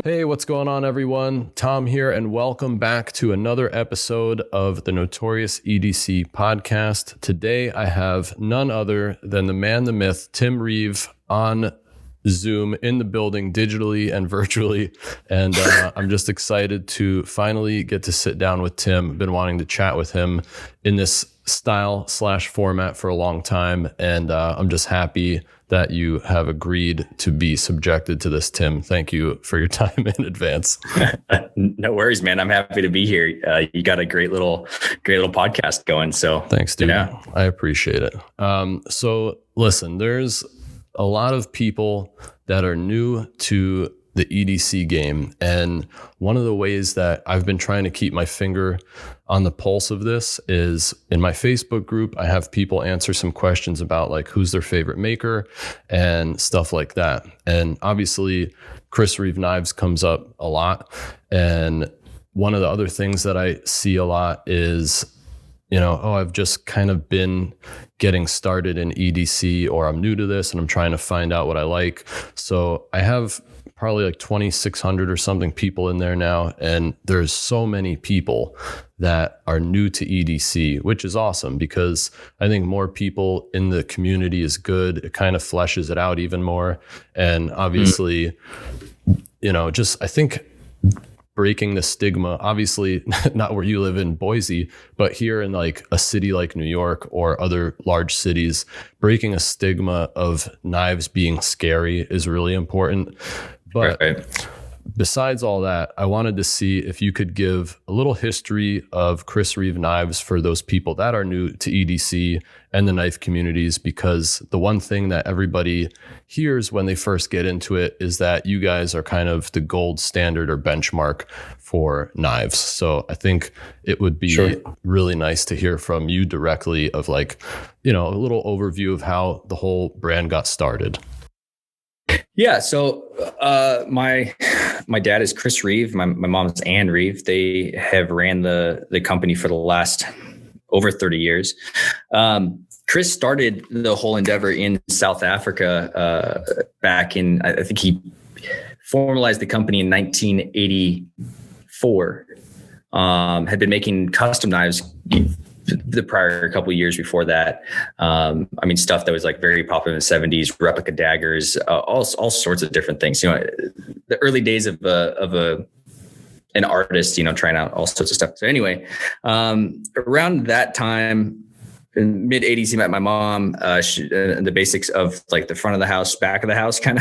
Hey, what's going on, everyone? Tom here, and welcome back to another episode of the Notorious EDC podcast. Today, I have none other than the man, the myth, Tim Reeve, on Zoom in the building, digitally and virtually. And I'm just excited to finally get to sit down with Tim. I've been wanting to chat with him in this style/format for a long time. And I'm just happy that you have agreed to be subjected to this, Tim. Thank you for your time in advance. No worries, man. I'm happy to be here. You got a great little podcast going. So thanks, dude. Yeah. I appreciate it. So listen, there's a lot of people that are new to the EDC game. And one of the ways that I've been trying to keep my finger on the pulse of this is in my Facebook group, I have people answer some questions about like who's their favorite maker and stuff like that. And obviously Chris Reeve Knives comes up a lot. And one of the other things that I see a lot is, I've just kind of been getting started in EDC, or I'm new to this and I'm trying to find out what I like. So I have probably like 2,600 or something people in there now. And there's so many people that are new to EDC, which is awesome because I think more people in the community is good. It kind of fleshes it out even more. And obviously, I think breaking the stigma, obviously not where you live in Boise, but here in like a city like New York or other large cities, breaking a stigma of knives being scary is really important. But besides all that, I wanted to see if you could give a little history of Chris Reeve Knives for those people that are new to EDC and the knife communities, because the one thing that everybody hears when they first get into it is that you guys are kind of the gold standard or benchmark for knives. So I think it would be really nice to hear from you directly of like, a little overview of how the whole brand got started. Yeah. So my dad is Chris Reeve. My mom is Ann Reeve. They have ran the company for the last over 30 years. Chris started the whole endeavor in South Africa back in, I think he formalized the company in 1984. Had been making custom knives the prior couple of years before that. Stuff that was like very popular in the 70s, replica daggers, all sorts of different things. The early days of an artist, trying out all sorts of stuff. So anyway, around that time, in mid 80s, he met my mom, the basics of like the front of the house, back of the house kind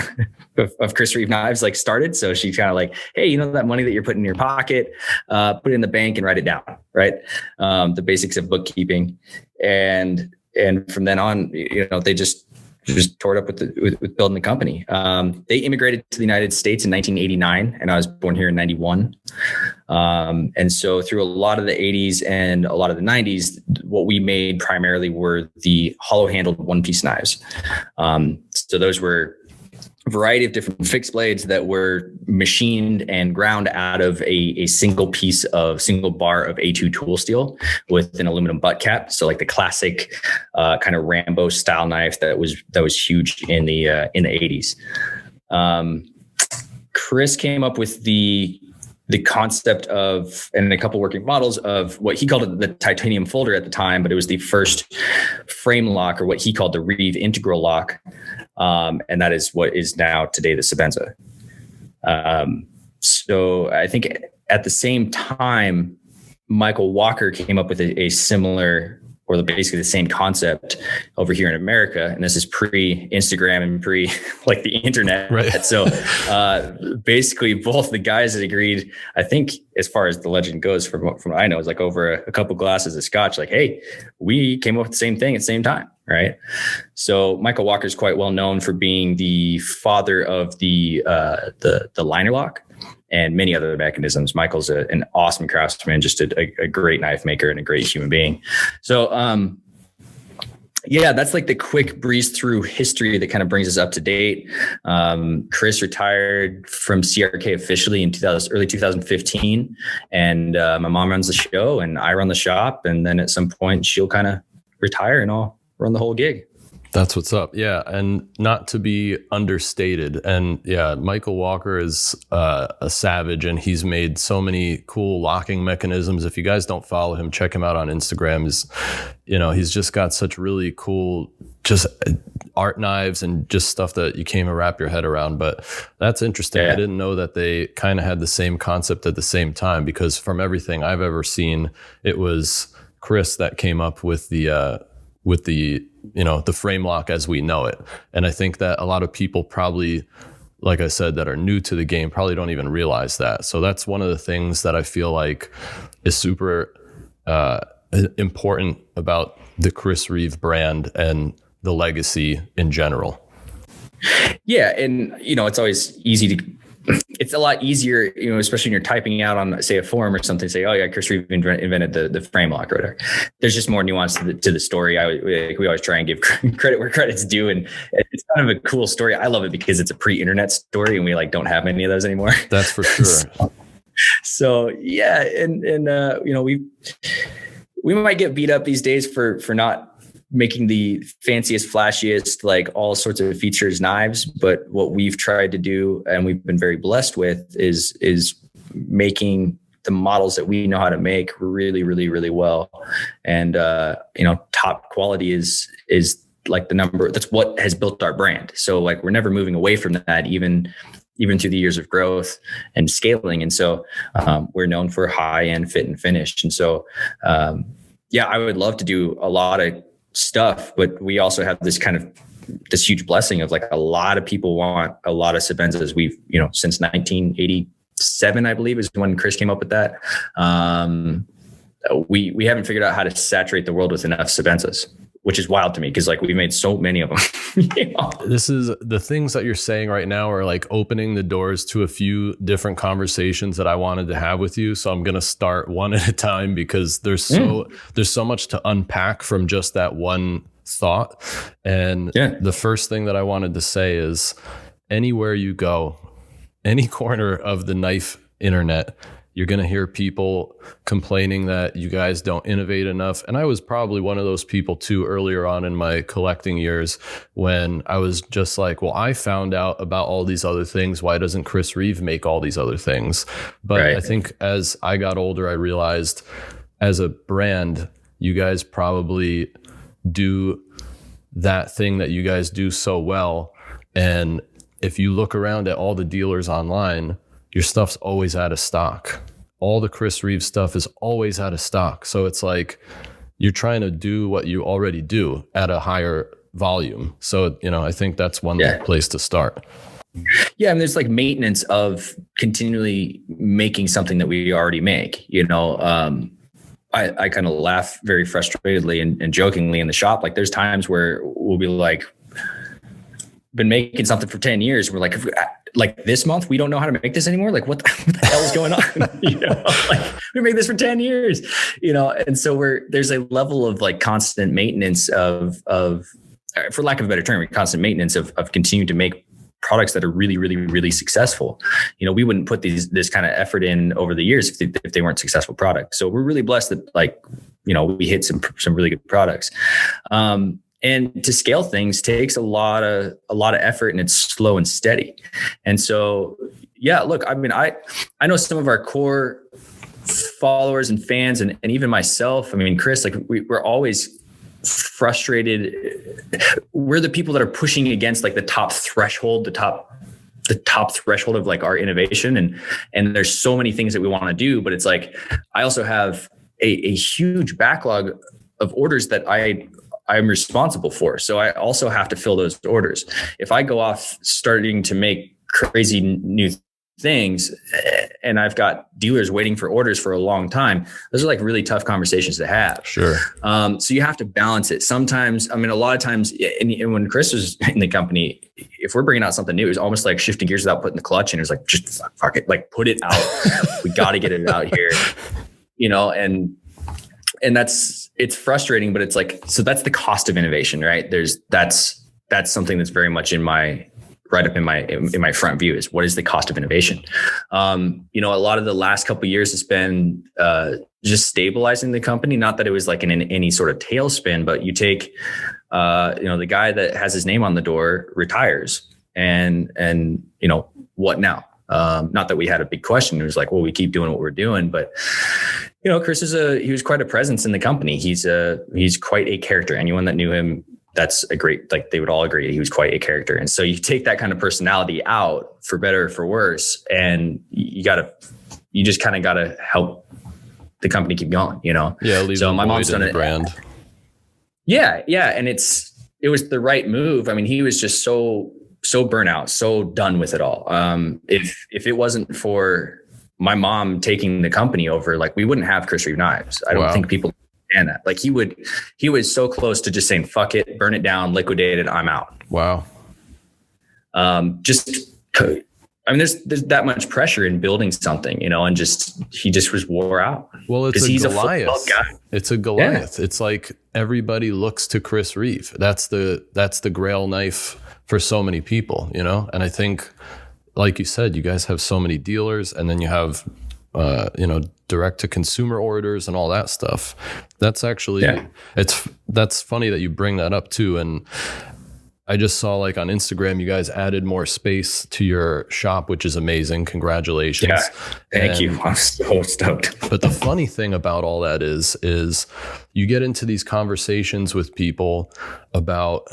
of Chris Reeve Knives like started. So she kind of like, hey, that money that you're putting in your pocket, put it in the bank and write it down. Right. The basics of bookkeeping. And from then on, they just tore it up with building the company. They immigrated to the United States in 1989, and I was born here in 91. And so through a lot of the 80s and a lot of the 90s, what we made primarily were the hollow handled one-piece knives. So those were a variety of different fixed blades that were machined and ground out of a single bar of A2 tool steel with an aluminum butt cap. So like the classic kind of Rambo style knife that was huge in the 80s. Chris came up with the concept of, and a couple working models of what he called the titanium folder at the time, but it was the first frame lock, or what he called the Reeve integral lock. And that is what is now today the Sebenza. So I think at the same time, Michael Walker came up with a similar, or basically the same concept over here in America. And this is pre-Instagram and pre like the internet. Right. So basically both the guys that agreed, I think as far as the legend goes from what I know, is like over a couple glasses of scotch, like, hey, we came up with the same thing at the same time. Right. So Michael Walker is quite well known for being the father of the liner lock and many other mechanisms. Michael's an awesome craftsman, just a great knife maker and a great human being. So, that's like the quick breeze through history that kind of brings us up to date. Chris retired from CRK officially in early 2015. And my mom runs the show and I run the shop. And then at some point she'll kind of retire and I'll run the whole gig. That's what's up. Yeah. And not to be understated. And yeah, Michael Walker is a savage, and he's made so many cool locking mechanisms. If you guys don't follow him, check him out on Instagram. He's just got such really cool, just art knives and just stuff that you can't even wrap your head around. But that's interesting. Yeah. I didn't know that they kind of had the same concept at the same time, because from everything I've ever seen, it was Chris that came up with the frame lock as we know it. And I think that a lot of people probably, like I said, that are new to the game probably don't even realize that. So that's one of the things that I feel like is super important about the Chris Reeve brand and the legacy in general. Yeah. And, it's always it's a lot easier, especially when you're typing out on, say, a forum or something, say, oh yeah, Chris Reeve invented the frame lock or whatever. There's just more nuance to the story. We always try and give credit where credit's due. And it's kind of a cool story. I love it because it's a pre-internet story, and we don't have many of those anymore. That's for sure. So yeah. And we might get beat up these days for not making the fanciest, flashiest, all sorts of features knives. But what we've tried to do, and we've been very blessed with, is making the models that we know how to make really, really, really well. And, top quality is the number. That's what has built our brand. So we're never moving away from that, even through the years of growth and scaling. And so we're known for high end fit and finish. And so, I would love to do a lot of stuff, but we also have this huge blessing of a lot of people want a lot of Sebenzas. We've, since 1987, I believe, is when Chris came up with that. We haven't figured out how to saturate the world with enough Sebenzas, which is wild to me, because we made so many of them. This is the things that you're saying right now are opening the doors to a few different conversations that I wanted to have with you. So I'm going to start one at a time, because there's so much to unpack from just that one thought. And the first thing that I wanted to say is, anywhere you go, any corner of the knife internet, you're going to hear people complaining that you guys don't innovate enough. And I was probably one of those people too earlier on in my collecting years, when I was just well, I found out about all these other things. Why doesn't Chris Reeve make all these other things? But right. I think as I got older, I realized as a brand, you guys probably do that thing that you guys do so well. And if you look around at all the dealers online, your stuff's always out of stock. All the Chris Reeve stuff is always out of stock. So it's you're trying to do what you already do at a higher volume. So, I think that's one place to start. Yeah. And there's maintenance of continually making something that we already make. I kind of laugh very frustratedly and jokingly in the shop. There's times where we'll be been making something for 10 years. We're this month, we don't know how to make this anymore. What the hell is going on? We made this for 10 years, and so there's a level of constant maintenance of, for lack of a better term, constant maintenance of continuing to make products that are really, really, really successful. We wouldn't put this kind of effort in over the years if they weren't successful products. So we're really blessed that we hit some really good products. And to scale things takes a lot of effort, and it's slow and steady. And so, look, I know some of our core followers and fans, and even myself. Chris, we're always frustrated. We're the people that are pushing against the top threshold, the top threshold of our innovation. And there's so many things that we want to do, but it's I also have a huge backlog of orders that I'm responsible for. So I also have to fill those orders. If I go off starting to make crazy new things and I've got dealers waiting for orders for a long time, those are really tough conversations to have. Sure. So you have to balance it. Sometimes, a lot of times, and when Chris was in the company, if we're bringing out something new, it was almost shifting gears without putting the clutch in. It was just fuck it, put it out. We got to get it out here, and it's frustrating, but it's so that's the cost of innovation, right? That's something that's very much right up in my front view is, what is the cost of innovation? A lot of the last couple of years has been just stabilizing the company. Not that it was in any sort of tailspin, but you take the guy that has his name on the door retires, and what now? Not that we had a big question. It was like, well, we keep doing what we're doing, but Chris he was quite a presence in the company. He's quite a character. Anyone that knew him, that's a great, like, they would all agree he was quite a character. And so you take that kind of personality out, for better or for worse, and you just kind of got to help the company keep going, Yeah. So my mom's done it. Brand. Yeah. And it was the right move. I mean, he was just so burnout, so done with it all. If it wasn't for my mom taking the company over, like, we wouldn't have Chris Reeve Knives. I don't think people understand that. Like, he was so close to just saying, fuck it, burn it down, liquidate it, I'm out. Wow. There's that much pressure in building something, and he just was wore out. Well, he's Goliath. A guy. It's a Goliath. Yeah. It's like everybody looks to Chris Reeve. That's the grail knife for so many people, And I think, like you said, you guys have so many dealers, and then you have, direct to consumer orders and all that stuff. That's actually, that's funny that you bring that up too. And I just saw, like, on Instagram, you guys added more space to your shop, which is amazing. Congratulations. Yeah, thank you. I'm so stoked. But the funny thing about all that is you get into these conversations with people about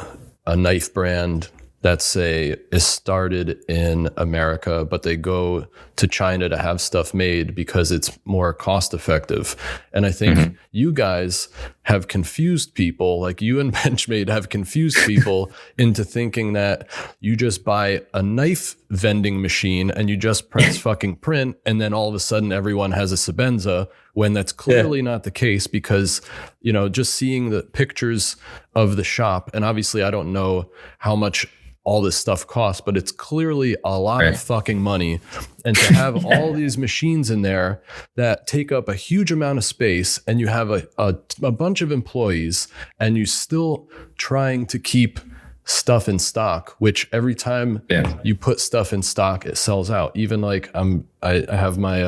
a knife brand that, say, is started in America, but they go to China to have stuff made because it's more cost effective. And I think you guys have confused people, like you and Benchmade have confused people into thinking that you just buy a knife vending machine and you just press fucking print, and then all of a sudden everyone has a Sebenza, when that's clearly not the case, because, just seeing the pictures of the shop, and obviously I don't know how much all this stuff costs, but it's clearly a lot of fucking money. And to have all these machines in there that take up a huge amount of space, and you have a bunch of employees, and you still trying to keep stuff in stock, which every time you put stuff in stock, it sells out. Even like I have my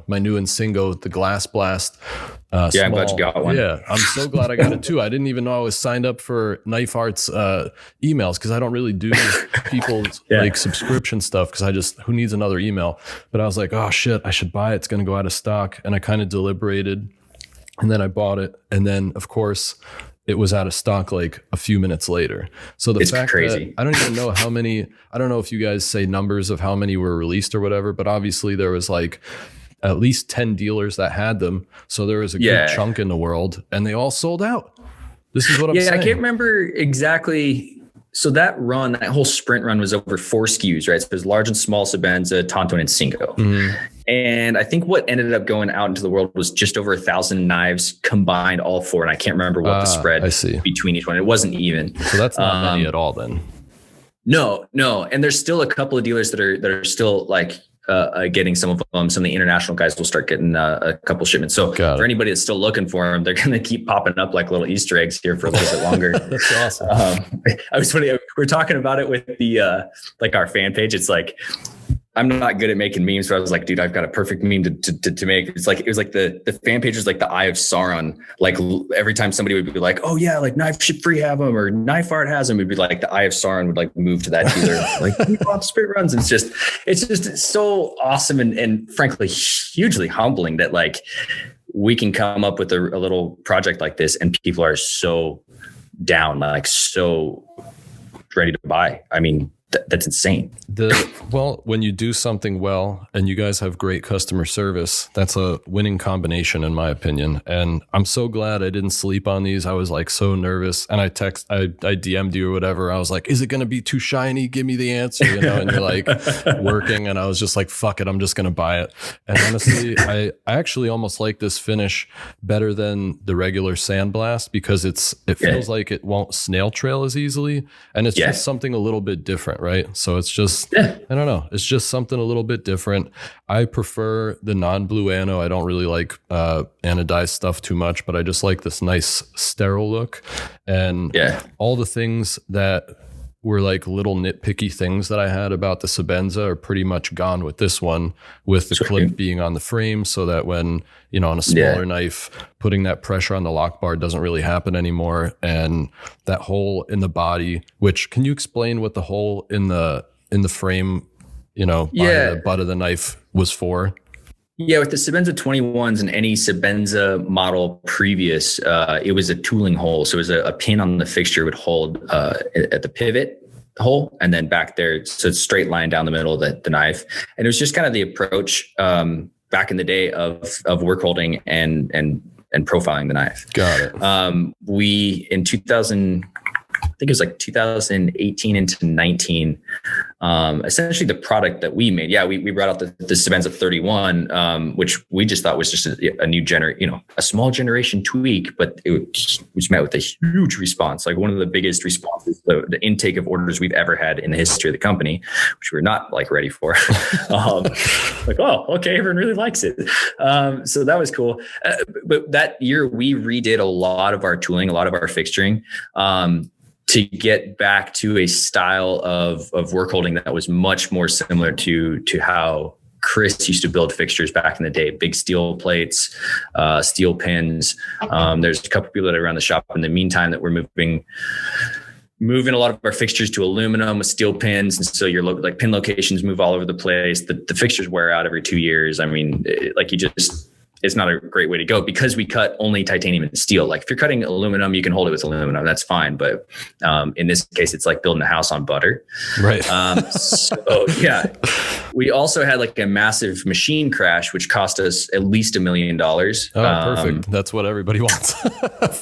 my new Insingo, the Glass Blast. I'm glad you got one. Yeah, I'm so glad I got it too. I didn't even know I was signed up for Knife Arts emails, because I don't really do people's like subscription stuff, because who needs another email? But I was like, oh shit, I should buy it. It's going to go out of stock. And I kind of deliberated, and then I bought it. And then, of course, it was out of stock like a few minutes later. So it's fact crazy. That I don't even know how many, I don't know if you guys say numbers of how many were released or whatever, but obviously there was like at least 10 dealers that had them. So there was a good chunk in the world, and they all sold out. This is what I'm saying. I can't remember exactly. So that whole sprint run was over 4 SKUs, right? So there's large and small Sebenza, Tonto, and Insingo. And I think what ended up going out into the world was just over 1,000 knives combined, all 4. And I can't remember what the spread between each one. It wasn't even. So that's not many at all then. No. And there's still a couple of dealers that are still like getting some of them. Some of the international guys will start getting a couple shipments. So for anybody that's still looking for them, they're going to keep popping up like little Easter eggs here for a little bit longer. That's awesome. I was funny. We're talking about it with the like our fan page. It's like, I'm not good at making memes, so I was like, dude, I've got a perfect meme to make. It was like the fan page was like the Eye of Sauron. Like every time somebody would be like, oh yeah, like Knife Ship Free have them, or Knife Art has them, it'd be like the Eye of Sauron would like move to that dealer. Like, we bought Spirit Runs. It's just so awesome and frankly hugely humbling that like we can come up with a little project like this, and people are so down, like so ready to buy. I mean, that's insane. When you do something well and you guys have great customer service, that's a winning combination in my opinion. And I'm so glad I didn't sleep on these. I was like so nervous, and I DM'd you or whatever. I was like, is it going to be too shiny? Give me the answer, and you're like working, and I was just like, fuck it, I'm just going to buy it. And honestly, I actually almost like this finish better than the regular Sandblast, because it feels like it won't snail trail as easily, and it's just something a little bit different, right? So it's just, I don't know, it's just something a little bit different. I prefer the non-blue ano. I don't really like anodized stuff too much, but I just like this nice sterile look, and all the things that were like little nitpicky things that I had about the Sebenza are pretty much gone with this one, with the clip being on the frame, so that when, you know, on a smaller knife, putting that pressure on the lock bar doesn't really happen anymore. And that hole in the body, which, can you explain what the hole in the frame, you know, by the butt of the knife was for? Yeah, with the Sebenza 21s and any Sebenza model previous, it was a tooling hole. So it was a pin on the fixture would hold at the pivot hole, and then back there, so it's straight line down the middle of the knife. And it was just kind of the approach back in the day of work holding and profiling the knife. Got it. We, in 2000, I think it was like 2018 into 19, essentially the product that we made. Yeah, we brought out the Sebenza 31, which we just thought was just a new a small generation tweak, but it was met with a huge response, like one of the biggest responses, the intake of orders we've ever had in the history of the company, which we're not like ready for. Like, oh, okay, everyone really likes it. So that was cool. But that year we redid a lot of our tooling, a lot of our fixturing, to get back to a style of work holding that was much more similar to how Chris used to build fixtures back in the day. Big steel plates, steel pins. There's a couple people that are around the shop in the meantime that we're moving a lot of our fixtures to aluminum with steel pins. And so your like pin locations move all over the place. The fixtures wear out every 2 years. I mean, it's not a great way to go, because we cut only titanium and steel. Like if you're cutting aluminum, you can hold it with aluminum. That's fine. But in this case, it's like building a house on butter. Right. So yeah, we also had like a massive machine crash, which cost us at least $1 million. Oh, perfect. That's what everybody wants.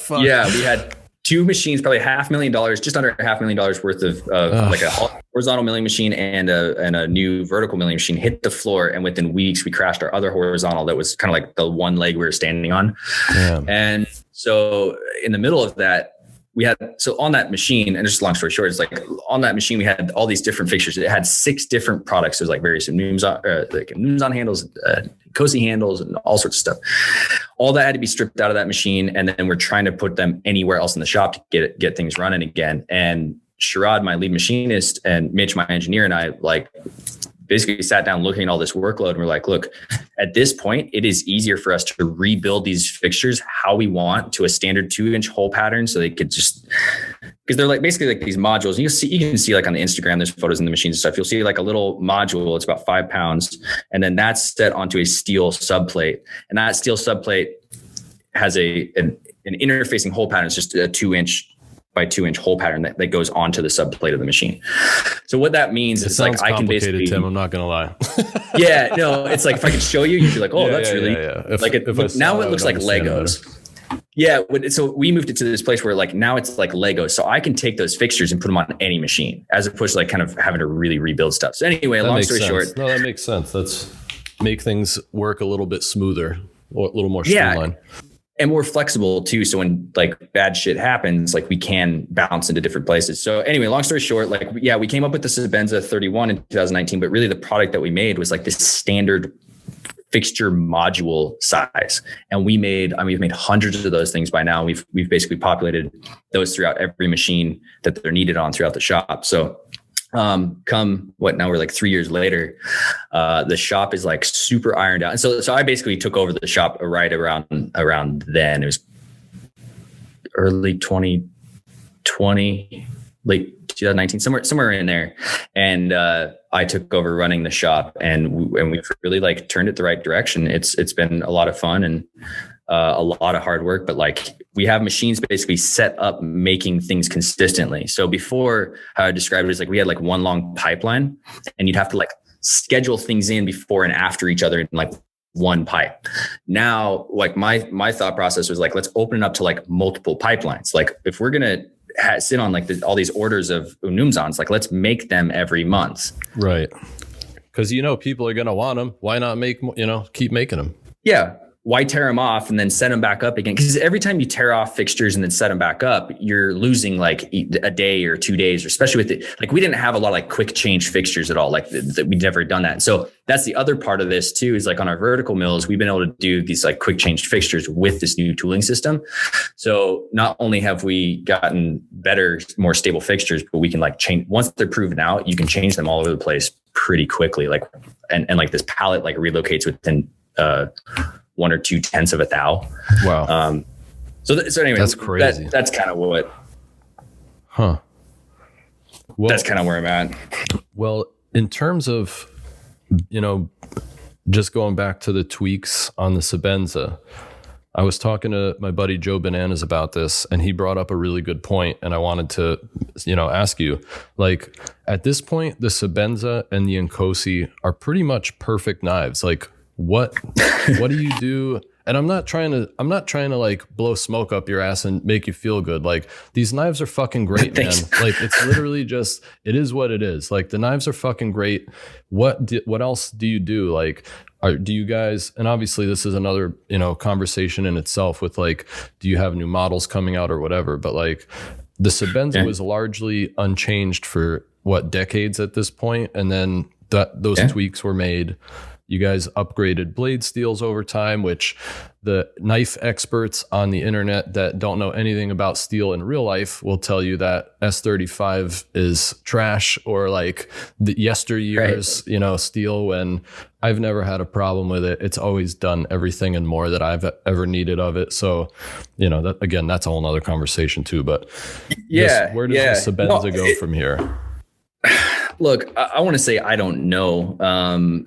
Yeah. We had 2 machines, probably $500,000, just under $500,000 worth of like a horizontal milling machine and a new vertical milling machine hit the floor. And within weeks, we crashed our other horizontal that was kind of like the one leg we were standing on. Damn. And so in the middle of that, so on that machine, and just long story short, it's like on that machine, we had all these different fixtures. It had 6 different products. It was like various Numzon handles, Cozy handles, and all sorts of stuff. All that had to be stripped out of that machine. And then we're trying to put them anywhere else in the shop to get things running again. And Sherrod, my lead machinist, and Mitch, my engineer, and I basically sat down looking at all this workload, and we're like, look, at this point, it is easier for us to rebuild these fixtures how we want, to a standard 2-inch hole pattern. So they could just, because they're like basically like these modules. You can see like on the Instagram, there's photos in the machines and stuff. You'll see like a little module. It's about 5 pounds. And then that's set onto a steel subplate. And that steel subplate has an interfacing hole pattern. It's just a 2-inch by 2-inch hole pattern that goes onto the subplate of the machine. So what that means is like, I can basically, Tim, I'm not going to lie. Yeah, no, it's like, if I could show you, you'd be like, oh, that's really now it looks like Legos. Yeah. So we moved it to this place where like, now it's like Legos. So I can take those fixtures and put them on any machine, as opposed to like kind of having to really rebuild stuff. So anyway, long story short. No, that makes sense. Let's make things work a little bit smoother, or a little more streamlined. And more flexible too. So when like bad shit happens, like we can bounce into different places. So anyway, long story short, like, yeah, we came up with the Sebenza 31 in 2019, but really the product that we made was like this standard fixture module size. And we've made hundreds of those things by now. We've basically populated those throughout every machine that they're needed on throughout the shop. So now we're like 3 years later, the shop is like super ironed out. And so I basically took over the shop right around then. It was early 2020, late 2019, somewhere in there. And, I took over running the shop, and we've really like turned it the right direction. It's been a lot of fun and, a lot of hard work, but like we have machines basically set up making things consistently. So before, how I described it is like we had like one long pipeline, and you'd have to like schedule things in before and after each other in like one pipe. Now, like my thought process was like, let's open it up to like multiple pipelines. Like if we're going to sit on like all these orders of Numzons, like let's make them every month. Right. Because, people are going to want them. Why not keep making them? Yeah. why tear them off and then set them back up again? Because every time you tear off fixtures and then set them back up, you're losing like a day or 2 days, or especially with it. Like we didn't have a lot of like quick change fixtures at all. Like we'd never done that. So that's the other part of this too, is like on our vertical mills, we've been able to do these like quick change fixtures with this new tooling system. So not only have we gotten better, more stable fixtures, but we can like change once they're proven out, you can change them all over the place pretty quickly. Like, and like this pallet like relocates within, 1 or 2 tenths of a thou. Wow. So anyway, that's crazy. That's kind of what. Huh. Well, that's kind of where I'm at. Well, in terms of, just going back to the tweaks on the Sebenza, I was talking to my buddy Joe Bananas about this, and he brought up a really good point, and I wanted to, ask you, like, at this point, the Sebenza and the Nkosi are pretty much perfect knives. Like, what do you do? And I'm not trying to like blow smoke up your ass and make you feel good. Like, these knives are fucking great, man. Like, it's literally just, it is what it is. Like, the knives are fucking great. What else do you do? Like, do you guys, and obviously this is another, conversation in itself with like, do you have new models coming out or whatever? But like the Sebenza was largely unchanged for decades at this point. And then those tweaks were made. You guys upgraded blade steels over time, which the knife experts on the internet that don't know anything about steel in real life will tell you that S35 is trash, or like the yesteryear's, steel, when I've never had a problem with it. It's always done everything and more that I've ever needed of it. So, that, again, that's a whole nother conversation too, but where does the Sebenza go from here? Look, I want to say, I don't know.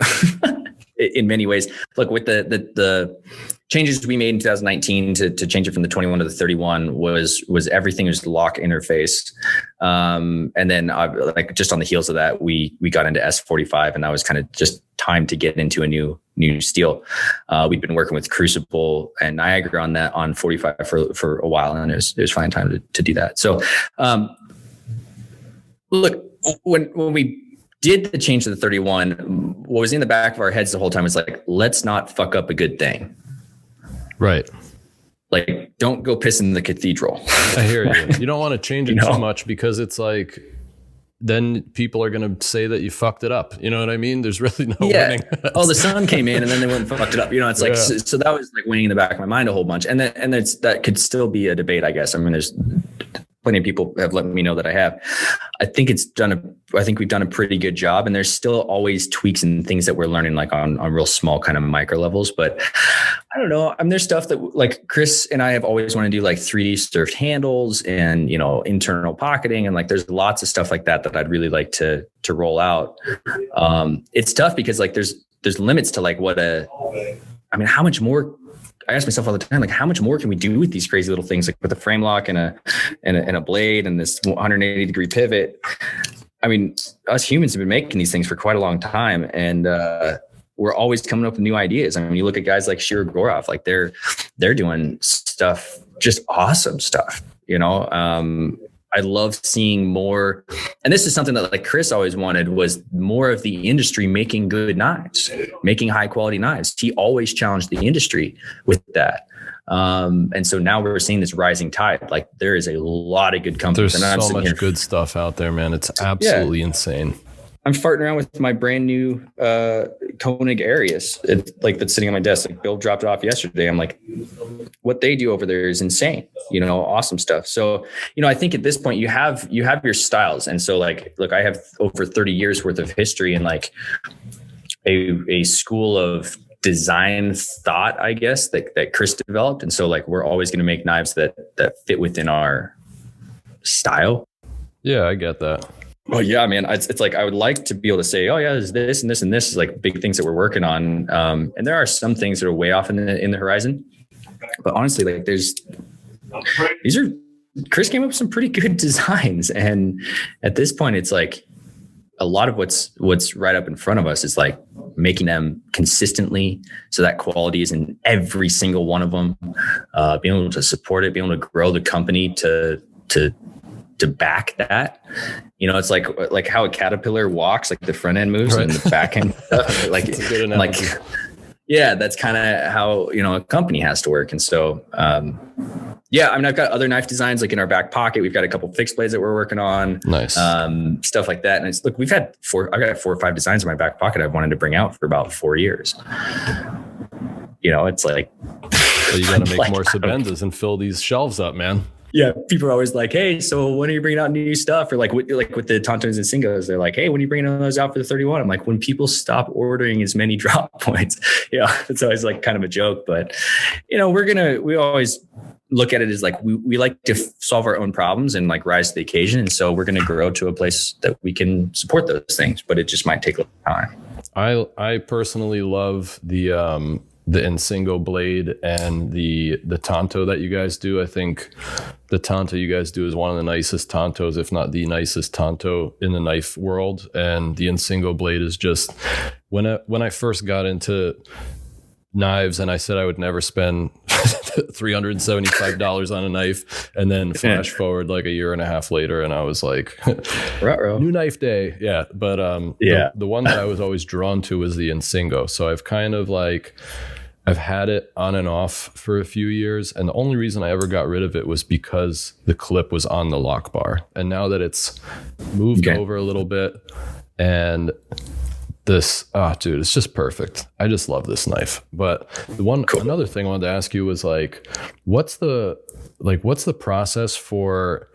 In many ways, look, with the changes we made in 2019 to change it from the 21 to the 31 was everything was lock interface. And then like just on the heels of that, we got into S45, and that was kind of just time to get into a new steel. We'd been working with Crucible and Niagara on that on 45 for a while, and it was fine time to do that. So, look, when we did the change to the 31, what was in the back of our heads the whole time was like, let's not fuck up a good thing. Right. Like, don't go piss in the cathedral. I hear you. You don't want to change it too much, because it's like, then people are going to say that you fucked it up. You know what I mean? There's really no winning. Oh, the sun came in and then they went and fucked it up. It's like, so that was like weighing in the back of my mind a whole bunch. And that could still be a debate, I guess. I mean, there's plenty of people have let me know that I have. I think we've done a pretty good job, and there's still always tweaks and things that we're learning, like on real small kind of micro levels. But I don't know. I mean, there's stuff that like Chris and I have always wanted to do, like 3D surfed handles and, internal pocketing. And like, there's lots of stuff like that I'd really like to roll out. It's tough because like there's limits to like how much more. I ask myself all the time, like, how much more can we do with these crazy little things, like with a frame lock and a blade and this 180 degree pivot? I mean, us humans have been making these things for quite a long time, and we're always coming up with new ideas. I mean, you look at guys like Shiro Gorov, like they're doing stuff, just awesome stuff. I love seeing more, and this is something that like Chris always wanted, was more of the industry making good knives, making high quality knives. He always challenged the industry with that. And so now we're seeing this rising tide. Like, there is a lot of good companies. There's so much good stuff out there, man. It's absolutely insane. I'm farting around with my brand new Koenig Arius, that's sitting on my desk. Like, Bill dropped it off yesterday. I'm like, what they do over there is insane. Awesome stuff. So, I think at this point you have your styles. And so like, look, I have over 30 years worth of history and like a school of design thought, I guess, that Chris developed. And so like, we're always going to make knives that fit within our style. Yeah, I get that. Well, yeah, man, it's like, I would like to be able to say, oh yeah, there's this and this and this is like big things that we're working on. And there are some things that are way off in the horizon, but honestly, like Chris came up with some pretty good designs. And at this point, it's like a lot of what's right up in front of us is like making them consistently, so that quality is in every single one of them, being able to support it, being able to grow the company to back that. It's like how a caterpillar walks, like the front end moves and the back end like yeah, that's kind of how, a company has to work. And so, yeah, I mean, I've got other knife designs like in our back pocket. We've got a couple fixed blades that we're working on. Nice. Stuff like that. And it's, look, I've got 4 or 5 designs in my back pocket I've wanted to bring out for about 4 years. It's like, so you got to make like, more Sabendas and fill these shelves up, man. Yeah, people are always like, "Hey, so when are you bringing out new stuff?" Or like with the Tauntauns and Singos, they're like, "Hey, when are you bringing those out for the 31?" I'm like, when people stop ordering as many drop points. It's always like kind of a joke, but we always look at it as like we like to solve our own problems and like rise to the occasion, and so we're going to grow to a place that we can support those things, but it just might take a little time. I personally love the Insingo blade and the Tanto that you guys do. I think the Tanto you guys do is one of the nicest Tantos, if not the nicest Tanto in the knife world. And the Insingo blade is just, when I first got into knives and I said I would never spend $375 on a knife, and then flash forward like a year and a half later and I was like, new knife day. Yeah. But the one that I was always drawn to was the Insingo. So I've kind of like, I've had it on and off for a few years, and the only reason I ever got rid of it was because the clip was on the lock bar. And now that it's moved over a little bit, and this, dude, it's just perfect. I just love this knife. But another thing I wanted to ask you was like, what's the process for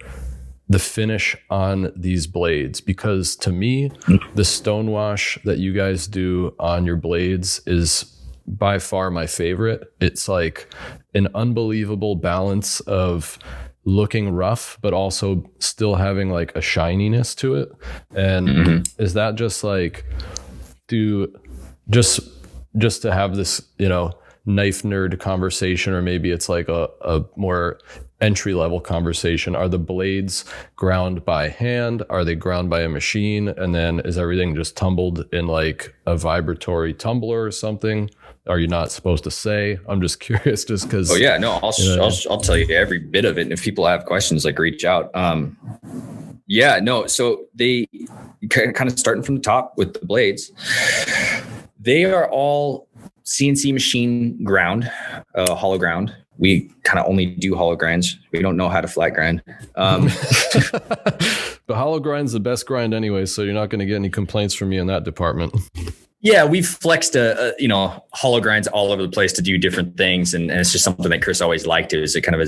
the finish on these blades? Because to me, the stonewash that you guys do on your blades is by far my favorite. It's like an unbelievable balance of looking rough, but also still having like a shininess to it. And is that just like, just to have this, knife nerd conversation, or maybe it's like a more entry level conversation? Are the blades ground by hand? Are they ground by a machine? And then is everything just tumbled in like a vibratory tumbler or something? Are you not supposed to say? I'm just curious, just because. Oh yeah, no, I'll tell you every bit of it. And if people have questions, like reach out. So they kind of starting from the top with the blades. They are all CNC machine ground, hollow ground. We kind of only do hollow grinds. We don't know how to flat grind. But hollow grind's the best grind anyway, so you're not going to get any complaints from me in that department. Yeah, we've flexed hollow grinds all over the place to do different things, and it's just something that Chris always liked. It was a kind of a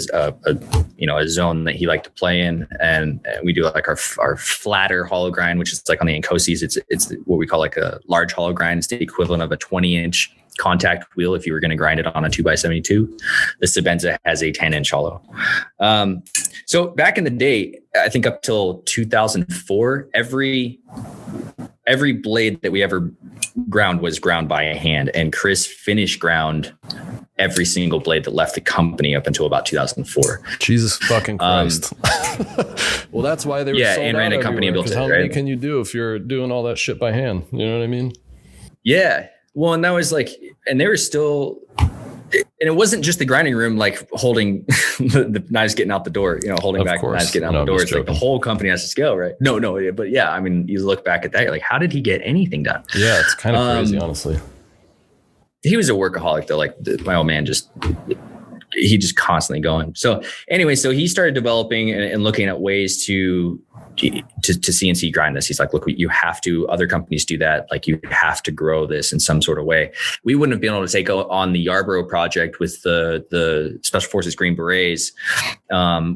zone that he liked to play in, and we do like our flatter hollow grind, which is like on the Incosies. It's what we call like a large hollow grind. It's the equivalent of a 20-inch contact wheel if you were going to grind it on a 2x72. The Sabenza has a 10-inch hollow. So back in the day, I think up till 2004, every blade that we ever ground was ground by a hand, and Chris finish ground every single blade that left the company up until about 2004. Jesus fucking Christ. Well, that's why they were sold and ran a company and built it. How many can you do if you're doing all that shit by hand? You know what I mean? Yeah. Well, and that was like, and they were still, and it wasn't just the grinding room, like holding the knives getting out the door, holding back the knives getting out the door. It's like the whole company has to scale, right? No. But yeah, I mean, you look back at that, you're like, how did he get anything done? Yeah, it's kind of crazy, honestly. He was a workaholic though. Like my old man he just constantly going. So anyway, so he started developing and looking at ways to CNC grind this. He's like, look, you have to, other companies do that. Like you have to grow this in some sort of way. We wouldn't have been able to take on the Yarborough project with the Special Forces Green Berets,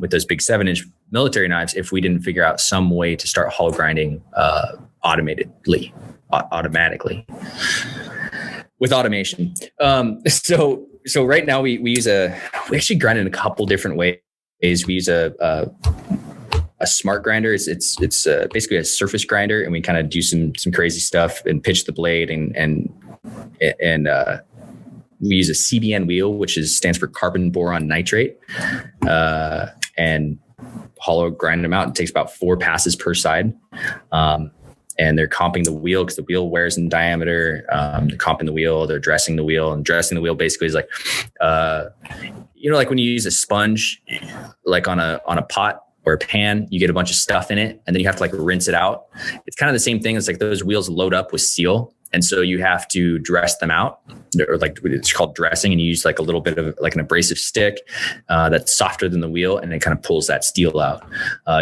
with those big 7-inch military knives if we didn't figure out some way to start hollow grinding automatically with automation. So right now we actually grind in a couple different ways. We use a smart grinder. It's basically a surface grinder, and we kind of do some crazy stuff and pitch the blade and we use a CBN wheel, which stands for carbon boron nitrate, and hollow grind them out. It takes about 4 passes per side. And they're comping the wheel because the wheel wears in diameter. They're comping the wheel, they're dressing the wheel, and dressing the wheel basically is like, like when you use a sponge, like on a pot or a pan, you get a bunch of stuff in it and then you have to like rinse it out. It's kind of the same thing. It's like those wheels load up with seal And so you have to dress them out, or like it's called dressing, and you use like a little bit of like an abrasive stick that's softer than the wheel, and it kind of pulls that steel out.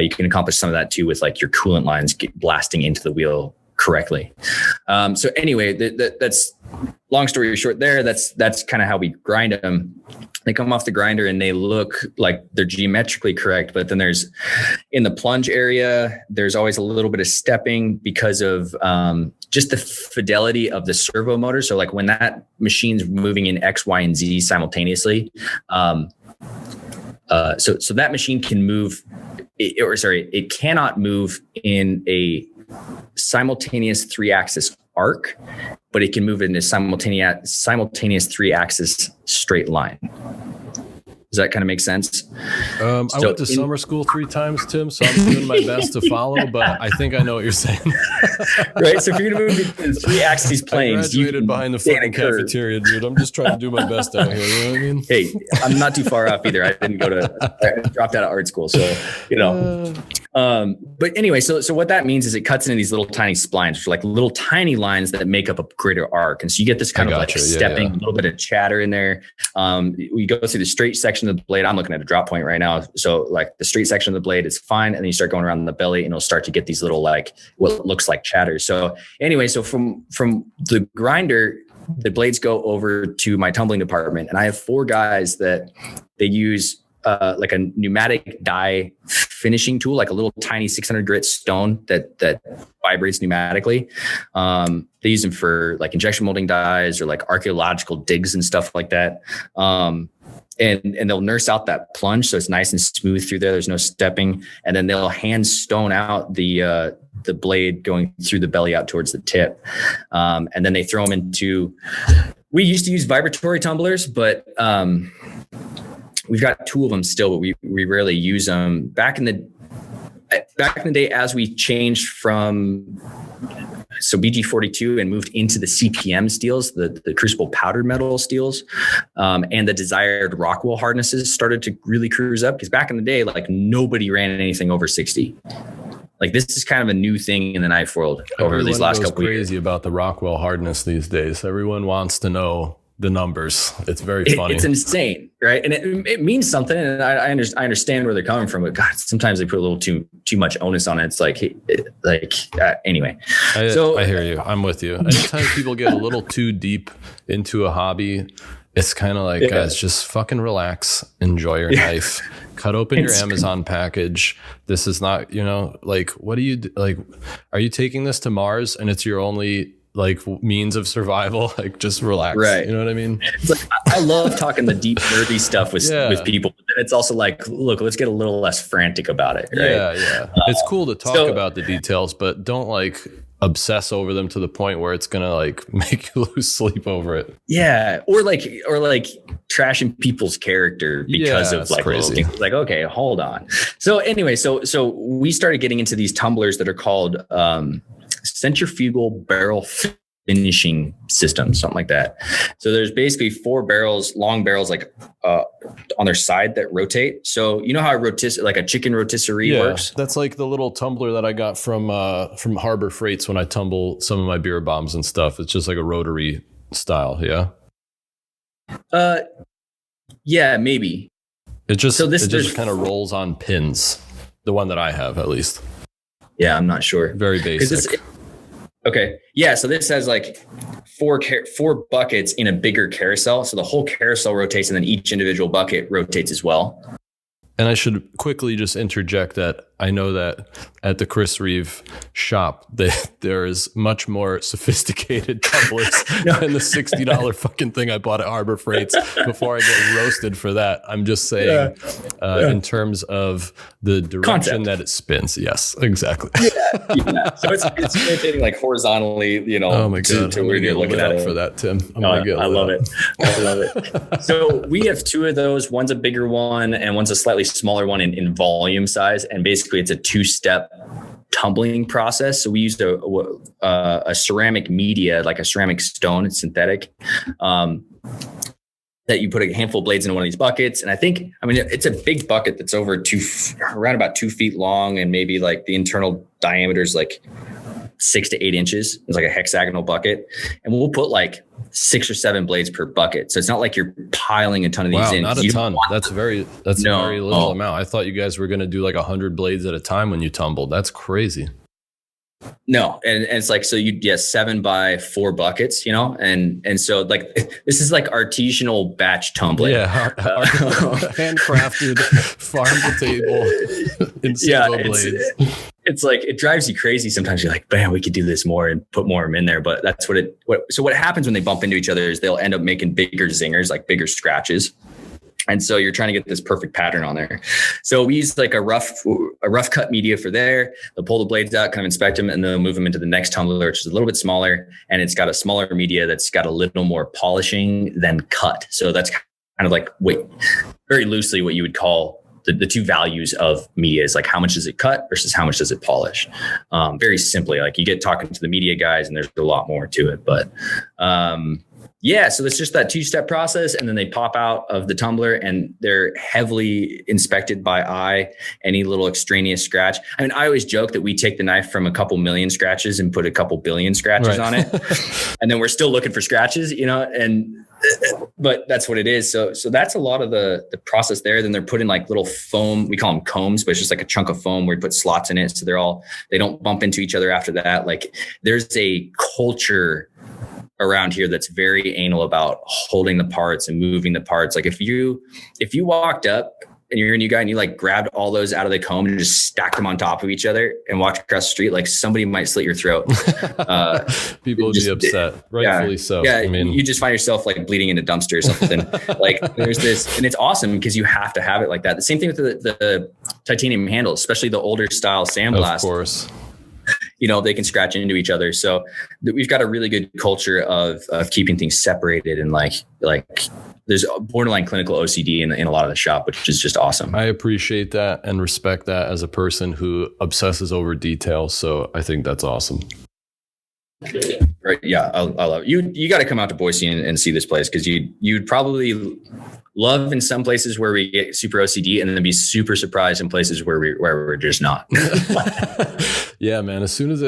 You can accomplish some of that too with like your coolant lines blasting into the wheel correctly. So anyway, that's long story short there. That's kind of how we grind them. They come off the grinder and they look like they're geometrically correct, but then there's in the plunge area, there's always a little bit of stepping because of just the fidelity of the servo motor. So like when that machine's moving in X, Y, and Z simultaneously, so that machine can move, it cannot move in a simultaneous 3-axis arc, but it can move in a simultaneous 3-axis straight line. Does that kind of make sense? I went to summer school 3 times, Tim, so I'm doing my best to follow, but I think I know what you're saying. Right. So if you're going to move in 3-axis planes, I graduated behind the fucking cafeteria, dude. I'm just trying to do my best out here. You know what I mean? Hey, I'm not too far off either. I dropped out of art school. So, but anyway, so what that means is it cuts into these little tiny splines, which are like little tiny lines that make up a greater arc. And so you get this kind of like stepping, a little bit of chatter in there. We go through the straight section of the blade. I'm looking at a drop point right now. So like the straight section of the blade is fine. And then you start going around the belly and it'll start to get these little, like what looks like chatter. So anyway, so from the grinder, the blades go over to my tumbling department. And I have 4 guys that they use like a pneumatic die finishing tool, like a little tiny 600 grit stone that vibrates pneumatically. They use them for like injection molding dies or like archaeological digs and stuff like that. And they'll nurse out that plunge so it's nice and smooth through there. There's no stepping, and then they'll hand stone out the blade going through the belly out towards the tip, and then they throw them into. We used to use vibratory tumblers, but we've got 2 of them still, but we rarely use them. Back in the day, as we changed from BG42 and moved into the CPM steels, the crucible powdered metal steels, and the desired Rockwell hardnesses started to really cruise up, because back in the day, like nobody ran anything over 60. Like this is kind of a new thing in the knife world over these last couple of years. Crazy about the Rockwell hardness these days. Everyone wants to know the numbers. It's very funny. It's insane, right? And it means something, and I understand where they're coming from. But God, sometimes they put a little too much onus on it. It's anyway. I hear you. I'm with you. Anytime people get a little too deep into a hobby, it's kind of like, guys, just fucking relax, enjoy your knife, cut open your Amazon package. This is not, like, what do you like? Are you taking this to Mars and it's your only like means of survival? Like, just relax. Right. You know what I mean? It's like, I love talking the deep nerdy stuff with people, but then it's also like, look, let's get a little less frantic about it. Right? Yeah. It's cool to talk about the details, but don't like obsess over them to the point where it's gonna like make you lose sleep over it. Yeah. Or like trashing people's character because of like crazy. Like, okay, hold on. So anyway, so we started getting into these tumblers that are called centrifugal barrel finishing system, something like that. So there's basically 4 barrels, long barrels, like on their side that rotate. So you know how like a chicken rotisserie works? That's like the little tumbler that I got from Harbor Freights when I tumble some of my beer bombs and stuff. It's just like a rotary style. Yeah. Yeah, maybe. It just kind of rolls on pins. The one that I have, at least. Yeah, I'm not sure. Very basic. Okay. Yeah. So this has like 4 buckets in a bigger carousel. So the whole carousel rotates, and then each individual bucket rotates as well. And I should quickly just interject that I know that at the Chris Reeve shop, there is much more sophisticated tumblers than the $60 fucking thing I bought at Harbor Freights before I get roasted for that. I'm just saying in terms of the direction that it spins. Yes, exactly. Yeah. So it's rotating like horizontally, oh my God. to where you're looking at it. For that, Tim. I love it. I love it. So we have 2 of those. One's a bigger one and one's a slightly smaller one in volume size. And basically it's a 2-step tumbling process. So we used a ceramic media, like a ceramic stone. It's synthetic. That you put a handful of blades in one of these buckets. And it's a big bucket that's around about 2 feet long. And maybe like the internal diameter is like 6 to 8 inches. It's like a hexagonal bucket, and we'll put like 6 or 7 blades per bucket. So it's not like you're piling a ton of these in. Not a ton. That's a very little amount. I thought you guys were going to do like 100 blades at a time when you tumbled. That's crazy. No. And it's like, so 7 by 4 buckets, you know? And so like, this is like artisanal batch tumbling. Yeah. Handcrafted farm to table in single blades. It's like, it drives you crazy. Sometimes you're like, man, we could do this more and put more of them in there. But that's so what happens when they bump into each other is they'll end up making bigger zingers, like bigger scratches. And so you're trying to get this perfect pattern on there. So we use like a rough cut media for there. They'll pull the blades out, kind of inspect them, and then they'll move them into the next tumbler, which is a little bit smaller. And it's got a smaller media that's got a little more polishing than cut. So that's kind of like, very loosely what you would call the two values of media is like, how much does it cut versus how much does it polish? Very simply, like you get talking to the media guys and there's a lot more to it, but, so it's just that 2-step process. And then they pop out of the tumbler and they're heavily inspected by eye, any little extraneous scratch. I mean, I always joke that we take the knife from a couple million scratches and put a couple billion scratches on it. And then we're still looking for scratches, you know, but that's what it is. So that's a lot of the process there. Then they're putting like little foam, we call them combs, but it's just like a chunk of foam where you put slots in it. So they don't bump into each other after that. Like there's a culture around here that's very anal about holding the parts and moving the parts. Like if you walked up and you're a new guy and you like grabbed all those out of the comb and just stacked them on top of each other and walked across the street, like somebody might slit your throat. People would be upset, rightfully so. Yeah, I mean, you just find yourself like bleeding in a dumpster or something. Like there's this, and it's awesome because you have to have it like that. The same thing with the titanium handles, especially the older style sandblast. Of course. You know, they can scratch into each other. So we've got a really good culture of keeping things separated, and like there's borderline clinical OCD in a lot of the shop, which is just awesome. I appreciate that and respect that as a person who obsesses over details. So I think that's awesome. Right. Yeah. I love it. You got to come out to Boise and see this place, because you'd probably love in some places where we get super OCD, and then be super surprised in places where we're just not. Yeah, man. As soon as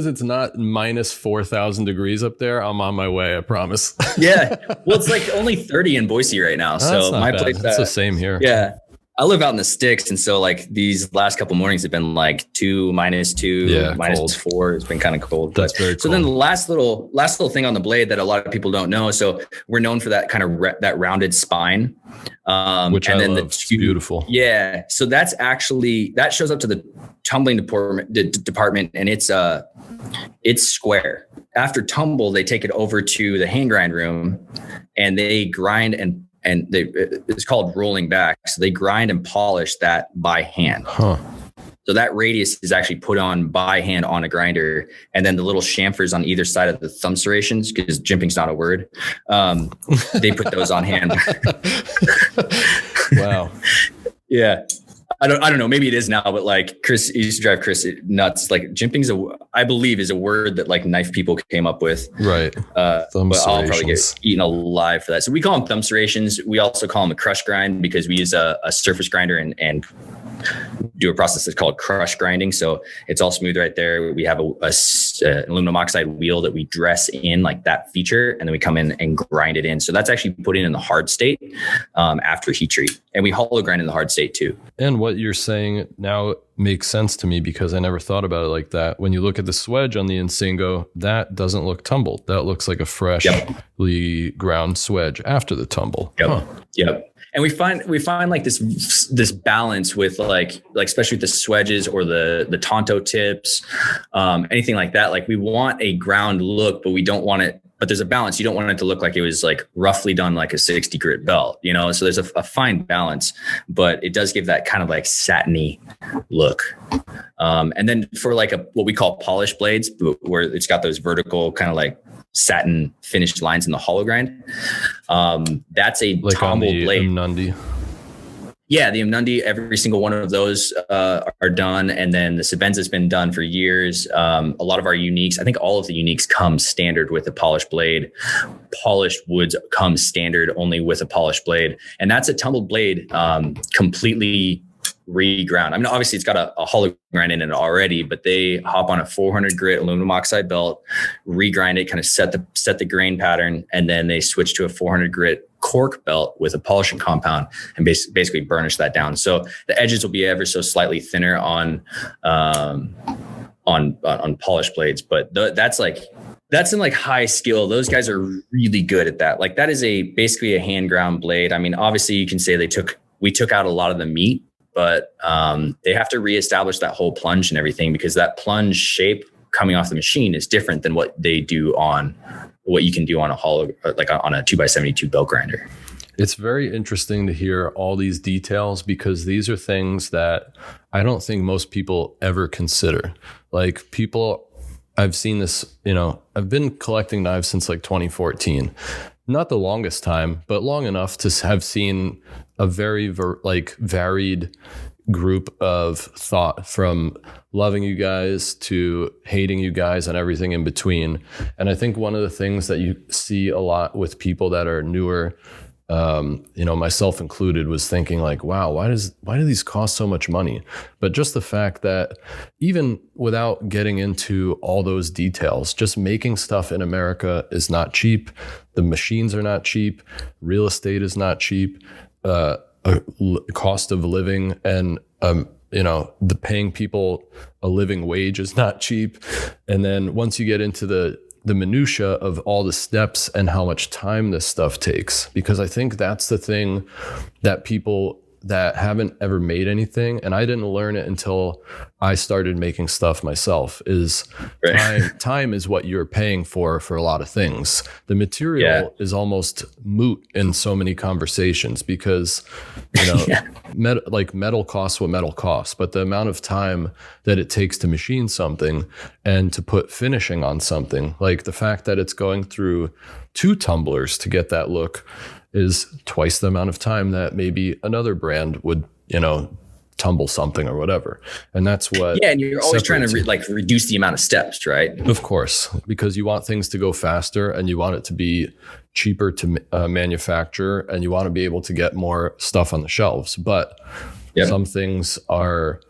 it's not minus 4,000 degrees up there, I'm on my way. I promise. Yeah. Well, it's like only 30 in Boise right now. So my place, that's the same here. Yeah. I live out in the sticks. And so like these last couple mornings have been like -2, -2, -4. It's been kind of cold. That's very cool. So then the last little thing on the blade that a lot of people don't know. So we're known for that kind of that rounded spine. Which I love. It's beautiful. Yeah. So that's actually, that shows up to the tumbling department, and it's square. After tumble, they take it over to the hand grind room, and they grind and it's called rolling back. So they grind and polish that by hand. Huh. So that radius is actually put on by hand on a grinder. And then the little chamfers on either side of the thumb serrations, because jimping's not a word, they put those on hand. Wow. Yeah. I don't know. Maybe it is now, but like Chris used to drive Chris nuts. Like jimping's I believe is a word that like knife people came up with. Right. But I'll probably get eaten alive for that. So we call them thumb serrations. We also call them a crush grind, because we use a surface grinder and do a process that's called crush grinding. So it's all smooth right there. We have an aluminum oxide wheel that we dress in like that feature, and then we come in and grind it in. So that's actually put in the hard state after heat treat, and we hollow grind in the hard state too. And what you're saying now makes sense to me, because I never thought about it like that. When you look at the swedge on the Insingo, that doesn't look tumbled. That looks like a freshly ground swedge after the tumble. Yep. Huh. Yep. And we find like this balance with like especially with the swedges or the Tonto tips, anything like that. Like we want a ground look, but we don't want it. But there's a balance. You don't want it to look like it was like roughly done like a 60 grit belt, you know? So there's a fine balance, but it does give that kind of like satiny look. And then for like what we call polished blades, where it's got those vertical kind of like satin finished lines in the hollow grind. That's a like tumble blade. Imnundi. Yeah, the Imnundi, every single one of those are done. And then the Sabenza's been done for years. A lot of our uniques, I think all of the uniques come standard with a polished blade. Polished woods come standard only with a polished blade. And that's a tumbled blade, completely reground. I mean, obviously it's got a hollow grind in it already, but they hop on a 400 grit aluminum oxide belt, regrind it, kind of set the grain pattern, and then they switch to a 400 grit cork belt with a polishing compound and basically burnish that down. So the edges will be ever so slightly thinner on polished blades, but that's in like high skill. Those guys are really good at that. Like that is basically a hand ground blade. I mean, obviously you can say we took out a lot of the meat, but they have to reestablish that whole plunge and everything, because that plunge shape coming off the machine is different than what you can do on a hollow, like on a 2x72 belt grinder. It's very interesting to hear all these details, because these are things that I don't think most people ever consider. Like I've seen this, I've been collecting knives since like 2014. Not the longest time, but long enough to have seen a very varied group of thought, from loving you guys to hating you guys and everything in between. And I think one of the things that you see a lot with people that are newer, myself included, was thinking like, wow, why do these cost so much money? But just the fact that even without getting into all those details, just making stuff in America is not cheap. The machines are not cheap. Real estate is not cheap. Cost of living and, the paying people a living wage is not cheap. And then once you get into the minutia of all the steps and how much time this stuff takes, because I think that's the thing that people that haven't ever made anything, and I didn't learn it until I started making stuff myself, is time is what you're paying for a lot of things. The material is almost moot in so many conversations, because metal costs what metal costs, but the amount of time that it takes to machine something and to put finishing on something, like the fact that it's going through 2 tumblers to get that look, is twice the amount of time that maybe another brand would, tumble something or whatever. And that's what. Yeah, and you're always trying to reduce the amount of steps, right? Of course, because you want things to go faster and you want it to be cheaper to manufacture, and you want to be able to get more stuff on the shelves. But some things are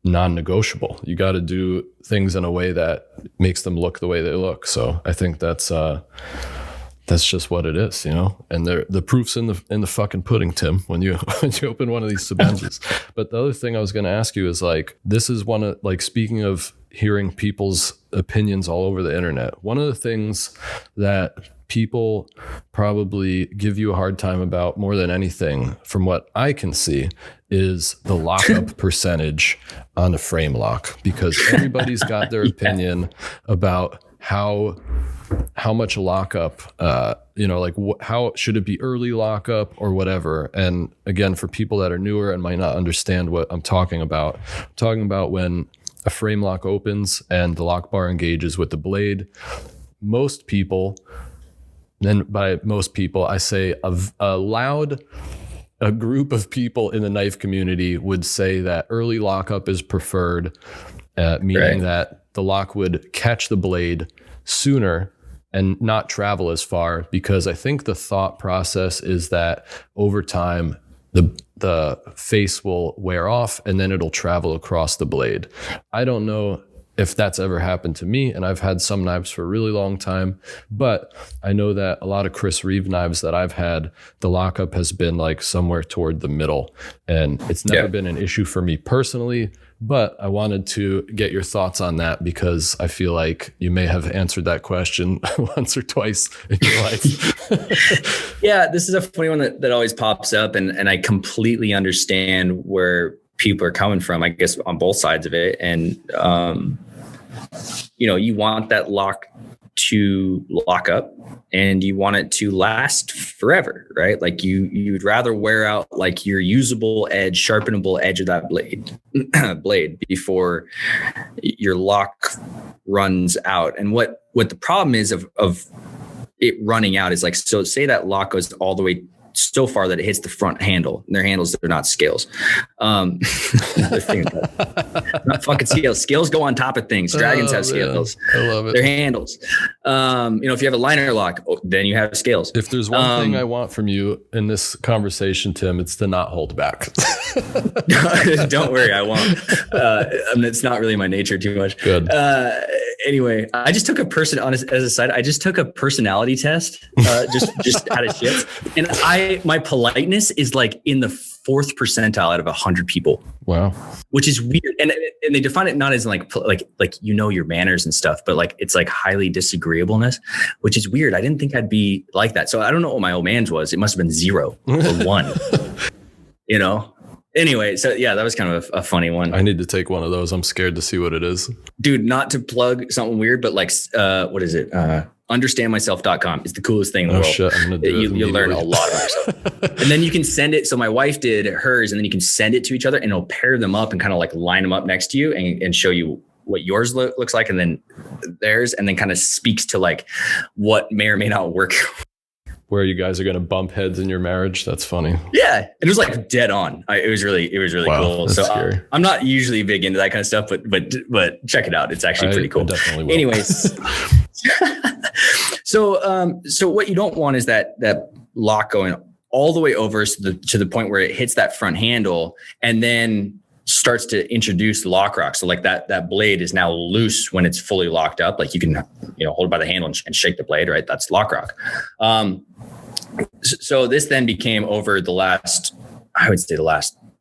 non-negotiable. You got to do things in a way that makes them look the way they look. So I think that's just what it is, and the proof's in the fucking pudding, Tim, when you open one of these Sebenzas. But the other thing I was going to ask you is, like, this is one of, like, speaking of hearing people's opinions all over the internet, one of the things that people probably give you a hard time about more than anything, from what I can see, is the lockup percentage on the frame lock, because everybody's got their opinion about how much lockup, how should it be early lockup or whatever. And again, for people that are newer and might not understand what I'm talking about when a frame lock opens and the lock bar engages with the blade. Most people, and by most people, I say a group of people in the knife community would say that early lockup is preferred, meaning that the lock would catch the blade sooner and not travel as far, because I think the thought process is that over time the face will wear off and then it'll travel across the blade. I don't know if that's ever happened to me, and I've had some knives for a really long time, but I know that a lot of Chris Reeve knives that I've had, the lockup has been like somewhere toward the middle, and it's never been an issue for me personally. But I wanted to get your thoughts on that, because I feel like you may have answered that question once or twice in your life. Yeah, this is a funny one that always pops up, and I completely understand where people are coming from, I guess, on both sides of it. And, you want that lock to lock up and you want it to last forever, right? Like you'd rather wear out like your usable edge, sharpenable edge of that blade before your lock runs out. And what the problem is of it running out is, like, so say that lock goes all the way so far that it hits the front handle. And their handles, they're not scales. Not fucking scales. Scales go on top of things. Dragons have scales. I love it. They're handles. If you have a liner lock, then you have scales. If there's one thing I want from you in this conversation, Tim, it's to not hold back. Don't worry, I won't. It's not really my nature too much. Good. Anyway, I just took as a side, I just took a personality test, just out of shit. And my politeness is like in the 4th percentile out of 100 people. Wow. Which is weird. And they define it not as like your manners and stuff, but like, it's like highly disagreeableness, which is weird. I didn't think I'd be like that. So I don't know what my old man's was. It must've been 0 or 1, Anyway, so yeah, that was kind of a funny one. I need to take one of those. I'm scared to see what it is. Dude, not to plug something weird, but like, what is it? Understandmyself.com is the coolest thing in the world. Shit, I'm gonna do it You'll learn a lot about yourself. And then you can send it. So my wife did hers, and then you can send it to each other, and it'll pair them up and kind of like line them up next to you and show you what yours looks like, and then theirs, and then kind of speaks to like what may or may not work. Where you guys are going to bump heads in your marriage. That's funny. Yeah. And it was like dead on. It was really wow, cool. So I'm not usually big into that kind of stuff, but check it out. It's actually pretty cool. I definitely will. Anyways. So what you don't want is that lock going all the way over to the point where it hits that front handle and then starts to introduce the lock rock. So like that blade is now loose when it's fully locked up. Like you can, hold it by the handle and shake the blade, right? That's lock rock. So this then became over the last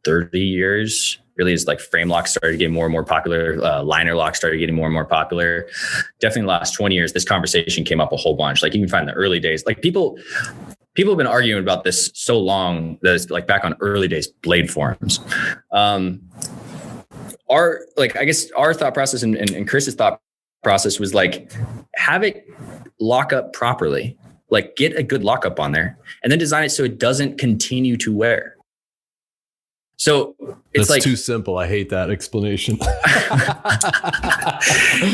30 years, really, is like frame locks started getting more and more popular. Liner locks started getting more and more popular. Definitely the last 20 years, this conversation came up a whole bunch. Like you can find in the early days, like people have been arguing about this so long that it's like back on early days blade forums. Our thought process and Chris's thought process was like, have it lock up properly. Like get a good lockup on there and then design it so it doesn't continue to wear. So it's That's too simple. I hate that explanation.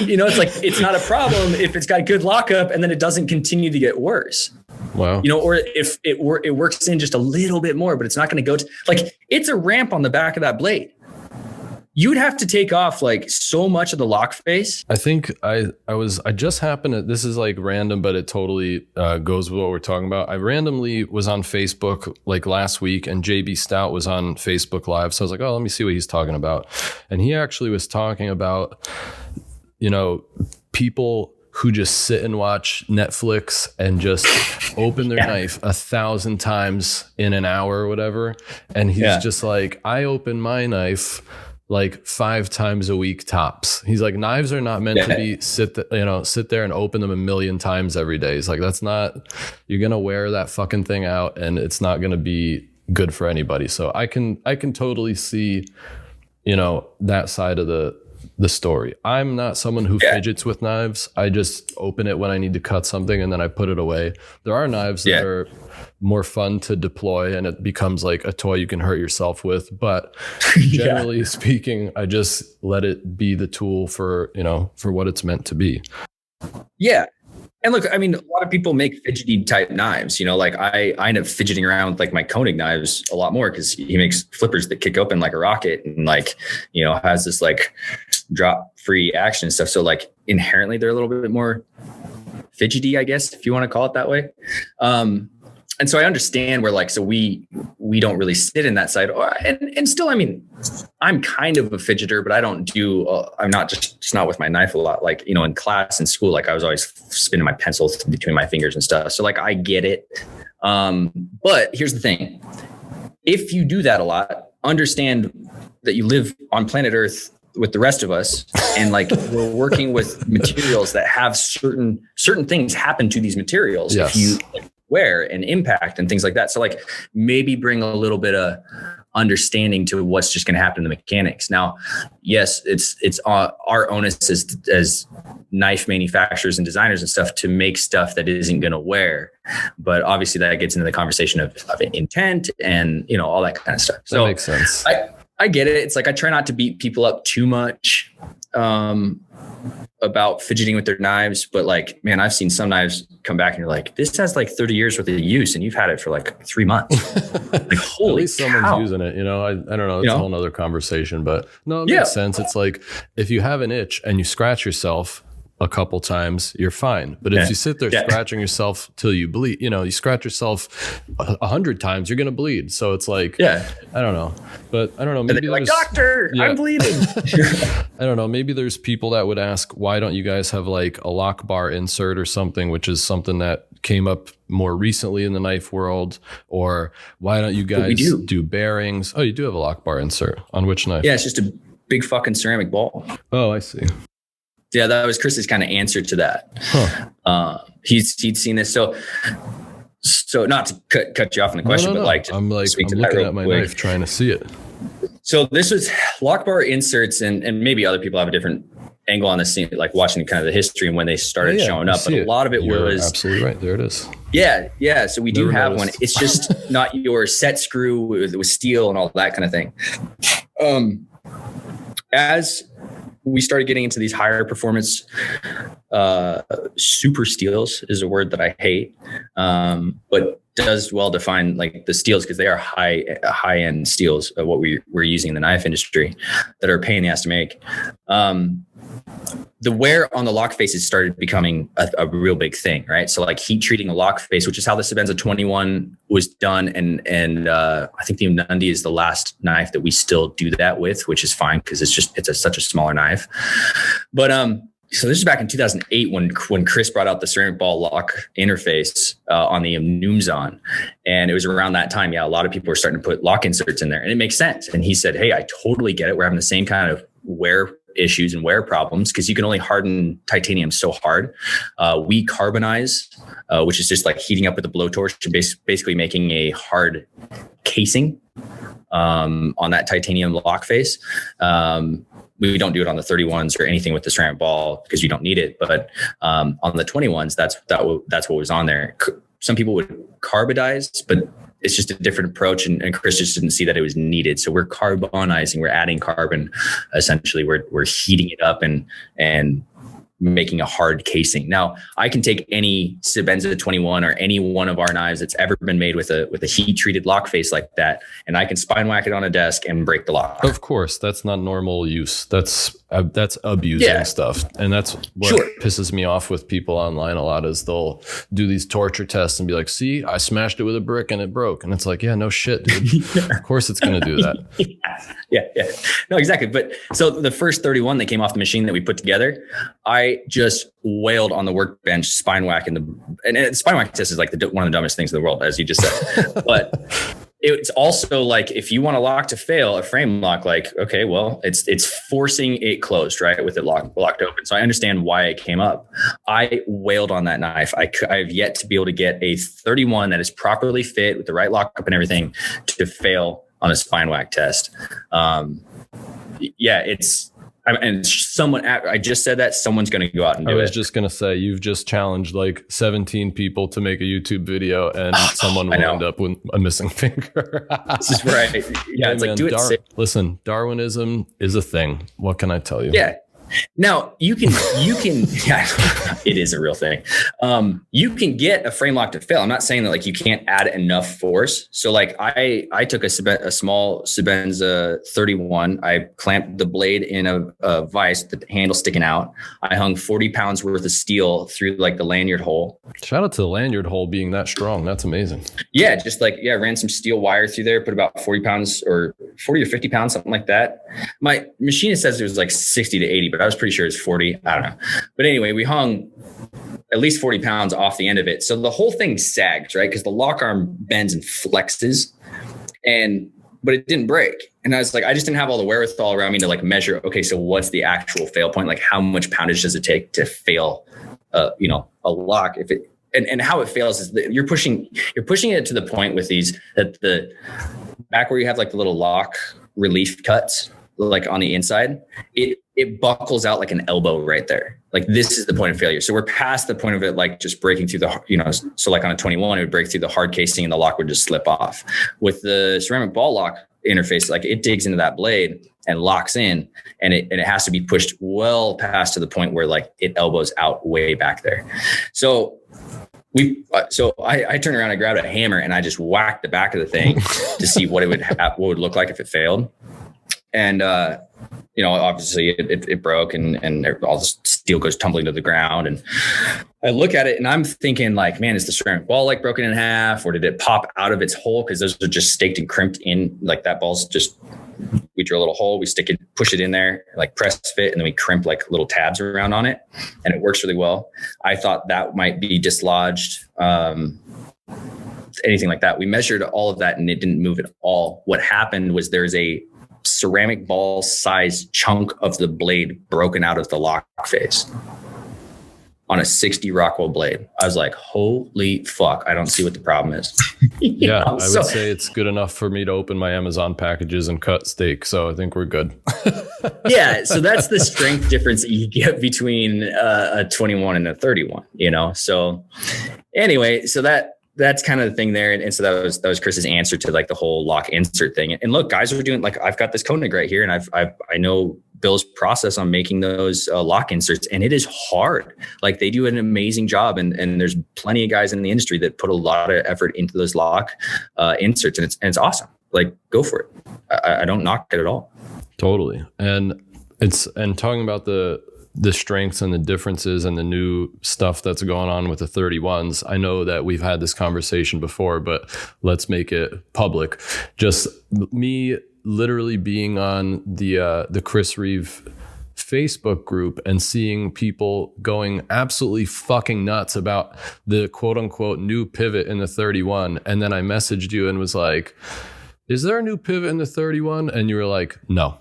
It's like, it's not a problem if it's got good lockup and then it doesn't continue to get worse. Wow. Or if it works in just a little bit more, but it's not going to go to like, it's a ramp on the back of that blade. You would have to take off like so much of the lock face. I think this is like random, but it totally goes with what we're talking about. I randomly was on Facebook like last week and JB Stout was on Facebook Live. So I was like, oh, let me see what he's talking about. And he actually was talking about, people who just sit and watch Netflix and just open their knife 1,000 times in an hour or whatever. And he's just like, I open my knife like 5 times a week tops. He's like, knives are not meant to be sit there and open them 1,000,000 times every day. He's like, that's not, you're going to wear that fucking thing out and it's not going to be good for anybody. So I can totally see, that side of the story. I'm not someone who fidgets with knives. I just open it when I need to cut something and then I put it away. There are knives that are more fun to deploy and it becomes like a toy you can hurt yourself with. But generally speaking, I just let it be the tool for what it's meant to be. Yeah. And look, I mean, a lot of people make fidgety type knives, like I end up fidgeting around with like my Koenig knives a lot more because he makes flippers that kick open like a rocket and like, has this like drop free action and stuff. So like inherently they're a little bit more fidgety, I guess, if you want to call it that way. And so I understand where like, so we don't really sit in that side and still, I mean, I'm kind of a fidgeter, but I don't do, I'm not just not with my knife a lot. Like, in class and school, like I was always spinning my pencils between my fingers and stuff. So like, I get it. But here's the thing. If you do that a lot, understand that you live on planet Earth with the rest of us. And like, we're working with materials that have certain things happen to these materials. Yes. If you wear and impact and things like that. So like maybe bring a little bit of understanding to what's just going to happen in the mechanics. Now, yes, it's our onus as knife manufacturers and designers and stuff to make stuff that isn't going to wear. But obviously that gets into the conversation of intent and, all that kind of stuff. So that makes sense. I get it. It's like, I try not to beat people up too much about fidgeting with their knives, but like, man, I've seen some knives come back and you're like, this has like 30 years worth of use and you've had it for like 3 months. Like, holy At least cow. Someone's using it, you know. I don't know. It's a whole nother conversation, but no, it makes sense. It's like, if you have an itch and you scratch yourself a couple times, you're fine. But if you sit there scratching yourself till you bleed, you know, you scratch yourself 100 times, you're going to bleed. So it's like, I don't know, but I don't know. Maybe like, doctor, I'm bleeding. I don't know. Maybe there's people that would ask, why don't you guys have like a lock bar insert or something, which is something that came up more recently in the knife world? Or why don't you guys do bearings? Oh, you do have a lock bar insert on which knife? Yeah, it's just a big fucking ceramic ball. Oh, I see. Yeah, that was Chris's kind of answer to that. He'd seen this. So not to cut you off on the question, but like, I'm looking at my knife trying to see it. So this was lock bar inserts, and maybe other people have a different angle on the scene, like watching kind of the history and when they started showing up. But a lot of it was absolutely right. There it is. Yeah. So we do have one. It's just not your set screw with steel and all that kind of thing. As we started getting into these higher performance, super steels is a word that I hate, but does well define like the steels, because they are high end steels of what we're using in the knife industry that are a pain in the ass to make. The wear on the lock faces started becoming a real big thing, right? So like heat treating a lock face, which is how the Sebenza 21 was done. And I think the Unundi is the last knife that we still do that with, which is fine because it's such a smaller knife. But so this is back in 2008 when Chris brought out the ceramic ball lock interface on the Numzon. And it was around that time, a lot of people were starting to put lock inserts in there, and it makes sense. And he said, hey, I totally get it. We're having the same kind of wear issues and wear problems because you can only harden titanium so hard. We carbonize, which is just like heating up with a blowtorch and basically making a hard casing on that titanium lock face. We don't do it on the 31s or anything with the ceramic ball because you don't need it. But on the 21s, that's what was on there. Some people would carbonize, but it's just a different approach. And Chris just didn't see that it was needed. So we're carbonizing, we're adding carbon. Essentially, we're heating it up and making a hard casing. Now, I can take any Sebenza 21 or any one of our knives that's ever been made with a heat treated lock face like that, and I can spine whack it on a desk and break the lock. Of course, that's not normal use. That's abusing stuff, and that's what pisses me off with people online a lot. Is they'll do these torture tests and be like, "See, I smashed it with a brick and it broke," and it's like, "Yeah, no shit, dude. Of course, it's gonna do that." Yeah, no, exactly. But so the first 31 that came off the machine that we put together, I just wailed on the workbench, spine whacking and the spine whack test is like one of the dumbest things in the world, as you just said. But it's also like, if you want a lock to fail, a frame lock, like, okay, well, it's forcing it closed, right, with it locked open. So I understand why it came up. I wailed on that knife. I've yet to be able to get a 31 that is properly fit with the right lockup and everything to fail on a spine whack test. And someone, I just said that someone's going to go out and do it. I was just going to say, you've just challenged like 17 people to make a YouTube video and someone will end up with a missing finger. This is right. Yeah, it's man, like, listen, Darwinism is a thing. What can I tell you? Yeah. Now you can, yeah, it is a real thing. You can get a frame lock to fail. I'm not saying that like you can't add enough force. So like I took a small Sebenza 31. I clamped the blade in a vise, the handle sticking out. I hung 40 pounds worth of steel through like the lanyard hole. Shout out to the lanyard hole being that strong. That's amazing. Yeah. Just like, ran some steel wire through there, put about 40 pounds or 40 or 50 pounds, something like that. My machinist says it was like 60 to 80, but I was pretty sure it's 40. I don't know. But anyway, we hung at least 40 pounds off the end of it. So the whole thing sags, right? Because the lock arm bends and flexes, but it didn't break. And I was like, I just didn't have all the wherewithal around me to like measure, okay, so what's the actual fail point? Like how much poundage does it take to fail, a lock? If it, and how it fails is that you're pushing it to the point with these, that the back where you have like the little lock relief cuts, like on the inside, it buckles out like an elbow right there. Like this is the point of failure. So we're past the point of it, like just breaking through so like on a 21, it would break through the hard casing and the lock would just slip off. With the ceramic ball lock, interface, like it digs into that blade and locks in, and it has to be pushed well past to the point where like it elbows out way back there. So I turned around and grabbed a hammer and I just whacked the back of the thing to see what it would look like if it failed. And, obviously it broke and all the steel goes tumbling to the ground. And I look at it and I'm thinking like, man, is the ceramic ball like broken in half, or did it pop out of its hole? Cause those are just staked and crimped in, like that ball's just, we drill a little hole, we stick it, push it in there, like press fit, and then we crimp like little tabs around on it, and it works really well. I thought that might be dislodged, anything like that. We measured all of that and it didn't move at all. What happened was there's a ceramic ball size chunk of the blade broken out of the lock face on a 60 Rockwell blade. I was like, holy fuck, I don't see what the problem is. Yeah, I would say it's good enough for me to open my Amazon packages and cut steak. So I think we're good. Yeah, so that's the strength difference that you get between a 21 and a 31, So anyway, so that's kind of the thing there. And so that was Chris's answer to like the whole lock insert thing. And look, guys are doing, like, I've got this Koenig right here, and I know Bill's process on making those lock inserts, and it is hard. Like, they do an amazing job, and there's plenty of guys in the industry that put a lot of effort into those lock inserts, and it's awesome. Like, go for it. I don't knock it at all. Totally. And talking about the strengths and the differences and the new stuff that's going on with the 31s. I know that we've had this conversation before, but let's make it public. Just me literally being on the Chris Reeve Facebook group and seeing people going absolutely fucking nuts about the quote unquote new pivot in the 31. And then I messaged you and was like, is there a new pivot in the 31? And you were like, no.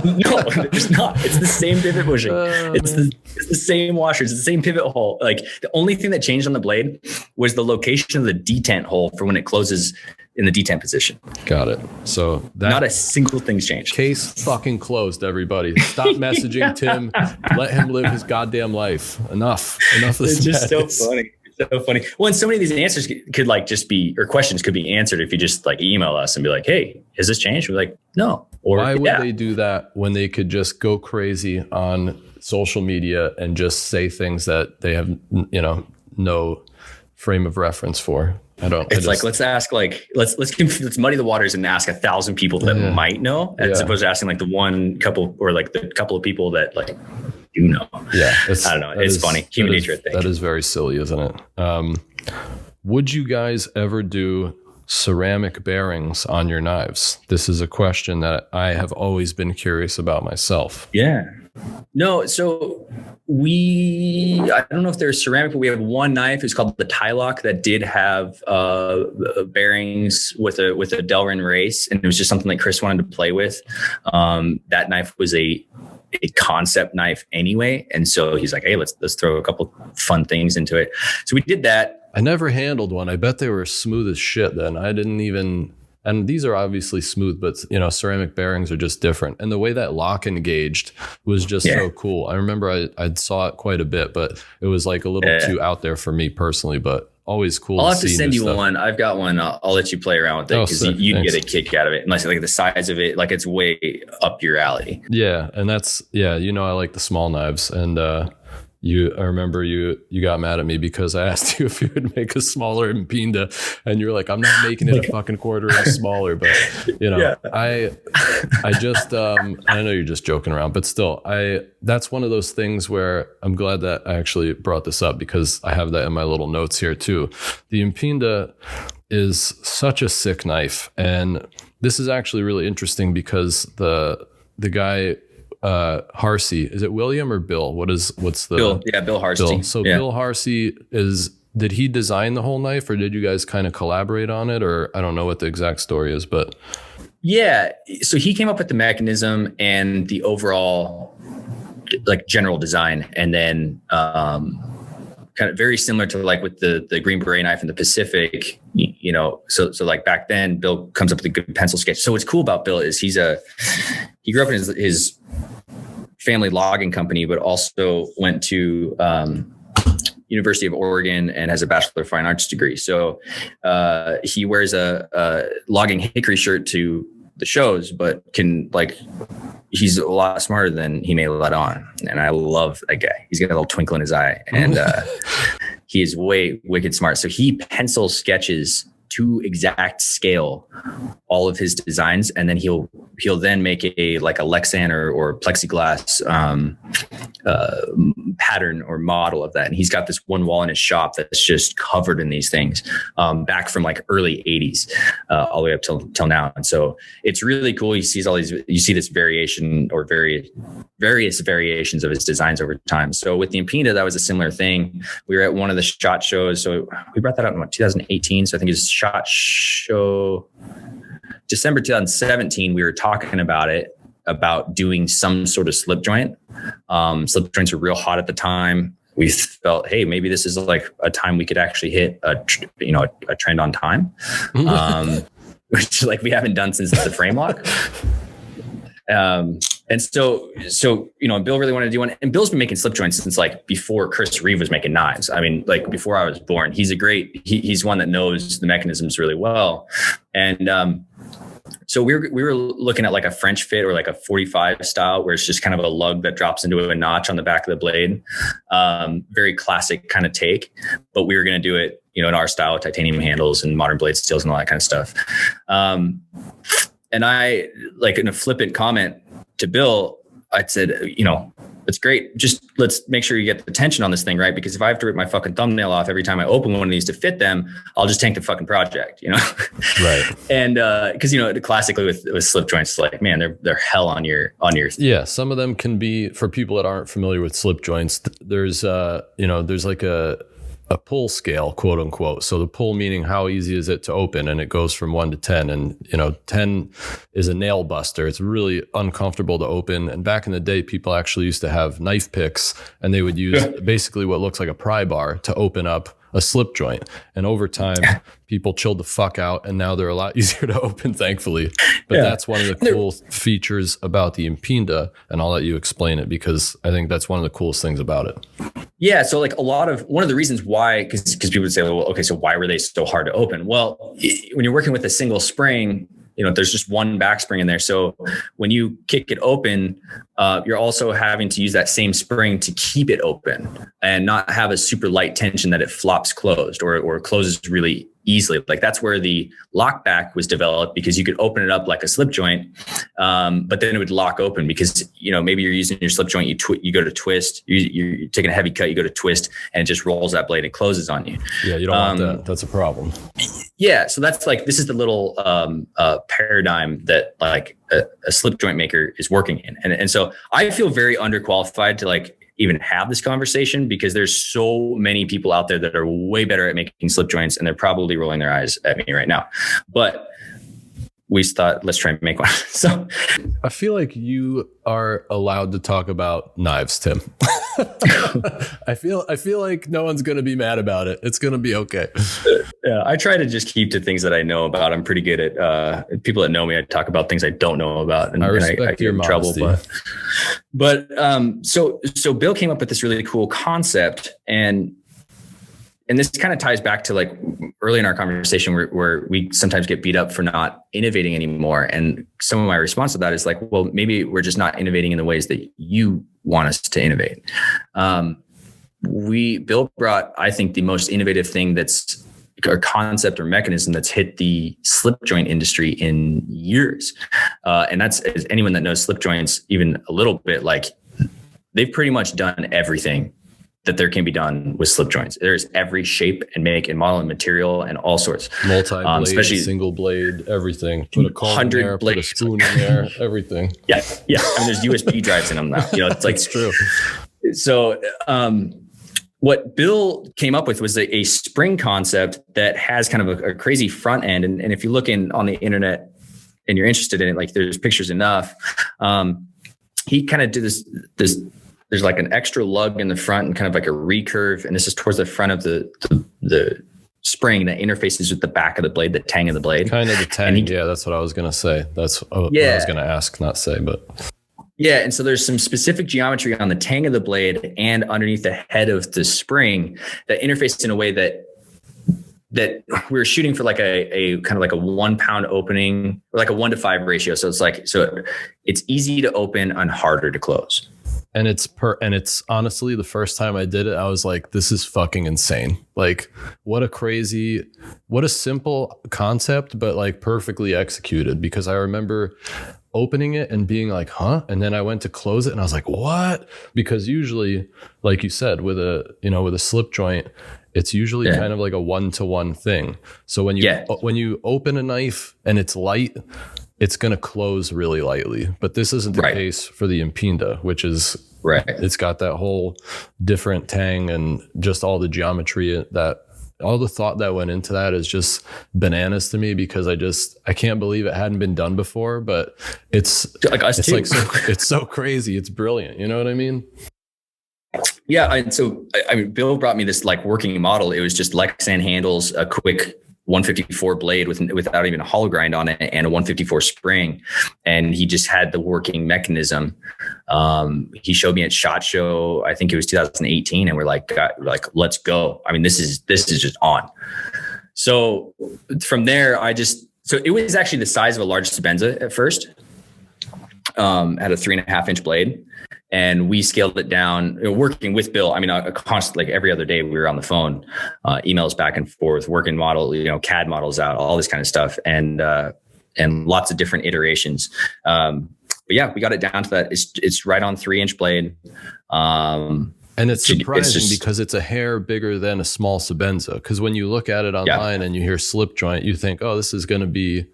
No, there's not. It's the same pivot bushing. It's the same washers. It's the same pivot hole. Like, the only thing that changed on the blade was the location of the detent hole for when it closes in the detent position. Got it. So not a single thing's changed. Case fucking closed, everybody. Stop messaging Tim. Let him live his goddamn life. Enough of this. It's just so funny. So funny. Well, and so many of these answers could like just be, or questions could be answered if you just like email us and be like, hey, has this changed? We're like, no. Or why would they do that when they could just go crazy on social media and just say things that they have, no frame of reference for? Like, let's ask, like, let's muddy the waters and ask 1,000 people that might know, as opposed to asking like the one couple or like the couple of people that like do know. Yeah. I don't know. It's funny. Human nature, I think. That is very silly, isn't it? Would you guys ever do ceramic bearings on your knives? This is a question that I have always been curious about myself. Yeah. No, so I don't know if they're ceramic, but we have one knife. It's called the Tylock that did have bearings with a Delrin race, and it was just something that Chris wanted to play with. That knife was a concept knife anyway, and so he's like, hey, let's throw a couple fun things into it. So we did that. I never handled one. I bet they were smooth as shit then. I didn't even, and these are obviously smooth, but ceramic bearings are just different. And the way that lock engaged was just so cool. I remember I saw it quite a bit, but it was like a little too out there for me personally, but always cool. I'll have to send you one. I've got one. I'll let you play around with it, because you'd get a kick out of it. Unless like the size of it, like it's way up your alley. Yeah. And that's, I like the small knives. And, I remember you got mad at me because I asked you if you would make a smaller Impinda, and you're like, I'm not making it a fucking quarter inch smaller, but I just, I know you're just joking around, but still, that's one of those things where I'm glad that I actually brought this up, because I have that in my little notes here too. The Impinda is such a sick knife. And this is actually really interesting because the guy, Harsey, is it William or Bill? What's the Bill? Yeah, Bill Harsey. Bill. So Bill Harsey did he design the whole knife, or did you guys kind of collaborate on it? Or I don't know what the exact story is, but yeah. So he came up with the mechanism and the overall like general design, and then kind of very similar to like with the Green Beret knife in the Pacific, so like back then Bill comes up with a good pencil sketch. So what's cool about Bill is he grew up in his family logging company, but also went to University of Oregon and has a Bachelor of Fine Arts degree. So he wears a logging hickory shirt to the shows, but he's a lot smarter than he may let on. And I love that guy. He's got a little twinkle in his eye, and he is way wicked smart. So he pencil sketches to exact scale all of his designs, and then he'll then make a Lexan or plexiglass pattern or model of that. And he's got this one wall in his shop that's just covered in these things, back from like early 80s all the way up till now. And so it's really cool. You see this variation or various variations of his designs over time. So with the Impinda, that was a similar thing. We were at one of the SHOT shows. So we brought that out in 2018. So I think it's SHOT show December 2017. We were talking about doing some sort of slip joint. Slip joints were real hot at the time. We felt, hey, maybe this is like a time we could actually hit a trend on time, which like we haven't done since the frame lock. And so, Bill really wanted to do one, and Bill's been making slip joints since like before Chris Reeve was making knives. I mean, like before I was born. He's one that knows the mechanisms really well. And, so we were looking at like a French fit or like a 45 style, where it's just kind of a lug that drops into a notch on the back of the blade. Very classic kind of take, but we were going to do it, in our style with titanium handles and modern blade steels and all that kind of stuff. And I, like in a flippant comment to Bill, I said, it's great. Just let's make sure you get the tension on this thing, right? Because if I have to rip my fucking thumbnail off every time I open one of these to fit them, I'll just tank the fucking project, Right. And because classically with slip joints, like, man, they're hell on your. Yeah, some of them can be, for people that aren't familiar with slip joints. There's like a pull scale, quote unquote. So the pull meaning how easy is it to open, and it goes from 1 to 10. And 10 is a nail buster. It's really uncomfortable to open. And back in the day, people actually used to have knife picks, and they would use basically what looks like a pry bar to open up a slip joint. And over time, people chilled the fuck out, and now they're a lot easier to open, thankfully. But that's one of the cool features about the Impinda, and I'll let you explain it, because I think that's one of the coolest things about it. Yeah. So like one of the reasons why, because people would say, well, okay, so why were they so hard to open? Well, when you're working with a single spring, there's just one back spring in there. So when you kick it open, you're also having to use that same spring to keep it open and not have a super light tension that it flops closed or closes really easily. Like that's where the lock back was developed, because you could open it up like a slip joint, but then it would lock open because, maybe you're using your slip joint, you go to twist, you're taking a heavy cut, you go to twist, and it just rolls that blade and closes on you. Yeah, you don't want that. That's a problem. Yeah. So that's like, this is the little paradigm that like a slip joint maker is working in. And so I feel very underqualified to like even have this conversation, because there's so many people out there that are way better at making slip joints, and they're probably rolling their eyes at me right now. But we thought, let's try and make one. So I feel like you are allowed to talk about knives, Tim. I feel like no one's going to be mad about it. It's going to be okay. Yeah, I try to just keep to things that I know about. I'm pretty good at people that know me. I talk about things I don't know about, and I get in trouble. But so Bill came up with this really cool concept, and this kind of ties back to like early in our conversation where we sometimes get beat up for not innovating anymore. And some of my response to that is like, well, maybe we're just not innovating in the ways that you want us to innovate. Bill brought, I think, the most innovative thing that's a concept or mechanism that's hit the slip joint industry in years. And that's, as anyone that knows slip joints even a little bit, like they've pretty much done everything that there can be done with slip joints. There's every shape and make and model and material and all sorts. Multi-blade, especially single blade, everything. Put a comb in there, put a spoon in there, everything. Yeah. Yeah. I mean, there's USB drives in them now. It's like, it's true. So, what Bill came up with was a spring concept that has kind of a crazy front end. And if you look on the internet and you're interested in it, like there's pictures enough. He kind of did this, there's like an extra lug in the front and kind of like a recurve. And this is towards the front of the spring that interfaces with the back of the blade, the tang of the blade. Kind of the tang. Yeah, that's what I was going to say. That's what I was going to ask, not say, but. Yeah. And so there's some specific geometry on the tang of the blade and underneath the head of the spring that interface in a way that we're shooting for like a kind of like a 1 pound opening, or like a 1:5 ratio. So it's easy to open and harder to close. And it's honestly, the first time I did it, I was like, this is fucking insane. Like, what a simple concept, but like perfectly executed, because I remember opening it and being like, huh? And then I went to close it and I was like, what? Because usually, like you said, with a slip joint, it's usually kind of like a 1-to-1 thing. So when you open a knife and it's light, it's going to close really lightly. But this isn't the case for the Impinda, which is it's got that whole different tang, and just all the geometry, that all the thought that went into that is just bananas to me, because I can't believe it hadn't been done before. But it's like us too. It's so crazy. It's brilliant. You know what I mean? Yeah. And so, I mean, Bill brought me this like working model. It was just Lexan handles, a quick 154 blade without even a hollow grind on it, and a 154 spring. And he just had the working mechanism. He showed me at SHOT Show, I think it was 2018. And we're like, let's go. I mean, this is just on. So from there, so it was actually the size of a large Sebenza at first, at a 3.5-inch blade. And we scaled it down, working with Bill. I mean, constantly, like every other day we were on the phone, emails back and forth, working model, CAD models out, all this kind of stuff. And lots of different iterations. But yeah, we got it down to that. It's right on 3-inch blade. And it's surprising because it's a hair bigger than a small Sebenza. Because when you look at it online and you hear slip joint, you think, oh, this is going to be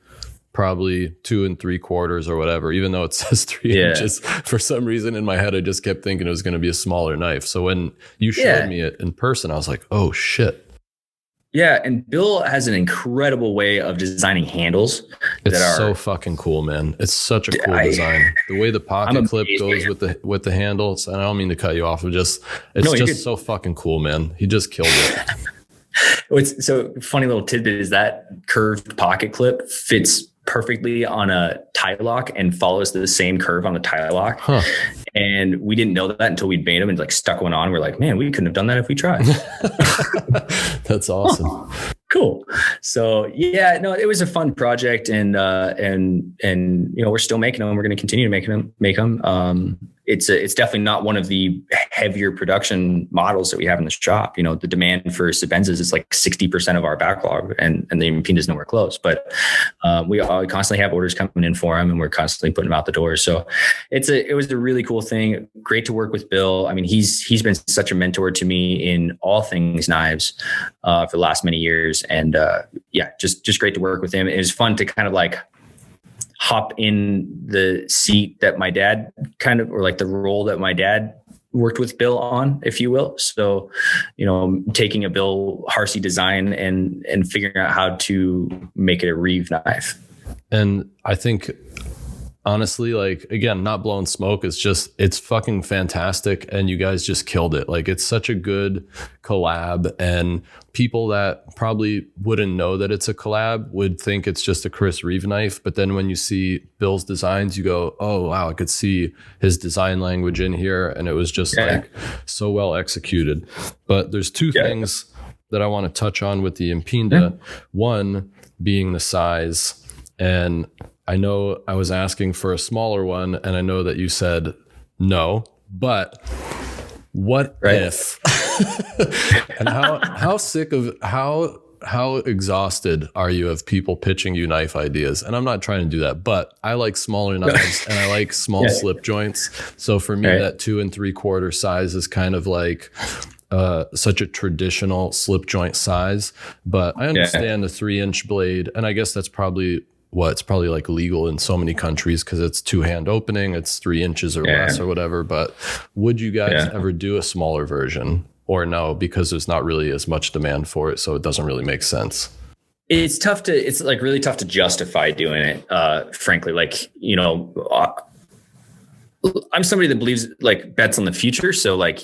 probably 2 3/4 or whatever, even though it says 3 inches. For some reason in my head, I just kept thinking it was going to be a smaller knife. So when you showed me it in person, I was like, oh shit. Yeah. And Bill has an incredible way of designing handles. It's so fucking cool, man. It's such a cool design. The way the pocket clip goes with the handles. And I don't mean to cut you off. It's so fucking cool, man. He just killed it. So funny little tidbit is that curved pocket clip fits perfectly on a tie lock and follows the same curve on the tie lock. Huh. And we didn't know that until we'd made them and like stuck one on. We're like, man, we couldn't have done that if we tried. That's awesome. Cool. So yeah, no, it was a fun project, and we're still making them. We're going to continue to make them. It's definitely not one of the heavier production models that we have in the shop. The demand for Sebenzas is like 60% of our backlog, and the Impinda's nowhere close. But we constantly have orders coming in for them, and we're constantly putting them out the door. So it was a really cool thing. Great to work with Bill. I mean, he's been such a mentor to me in all things knives for the last many years, and just great to work with him. It was fun to kind of like hop in the seat that my dad or like the role that my dad worked with Bill on, if you will. So, taking a Bill Harsey design and figuring out how to make it a Reeve knife. And I think, honestly, like, again, not blowing smoke, it's fucking fantastic. And you guys just killed it. Like, it's such a good collab, and people that probably wouldn't know that it's a collab would think it's just a Chris Reeve knife. But then when you see Bill's designs, you go, oh, wow, I could see his design language in here. And it was just like so well executed. But there's two things that I want to touch on with the Impinda. One being the size. And I know I was asking for a smaller one, and I know that you said no, but what if? And how sick of how exhausted are you of people pitching you knife ideas? And I'm not trying to do that, but I like smaller knives and I like small slip joints. So for me, that 2 3/4 size is kind of like such a traditional slip joint size. But I understand the 3-inch blade, and I guess that's probably it's probably like legal in so many countries because it's 2-hand opening, it's 3 inches or less or whatever. But would you guys ever do a smaller version, or no, because there's not really as much demand for it, so it doesn't really make sense? It's like really tough to justify doing it. Frankly, like, I'm somebody that believes, like, bets on the future. So like,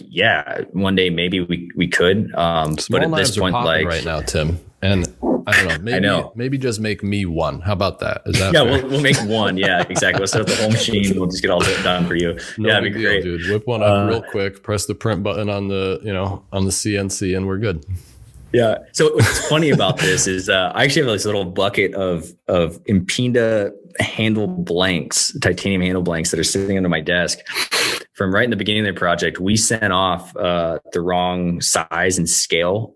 one day maybe we could, but at this point, like right now, Tim, And I don't know, I know. maybe just make me one. How about that? Is that yeah, fair? we'll make one. Yeah, exactly. We'll set up the whole machine. We'll just get all that done for you. No yeah, big it'd be deal, great. dude. Whip one up real quick, press the print button on the, on the CNC, and we're good. Yeah. So what's funny about this is I actually have this little bucket of Impinda handle blanks, titanium handle blanks that are sitting under my desk. From right in the beginning of the project, we sent off the wrong size and scale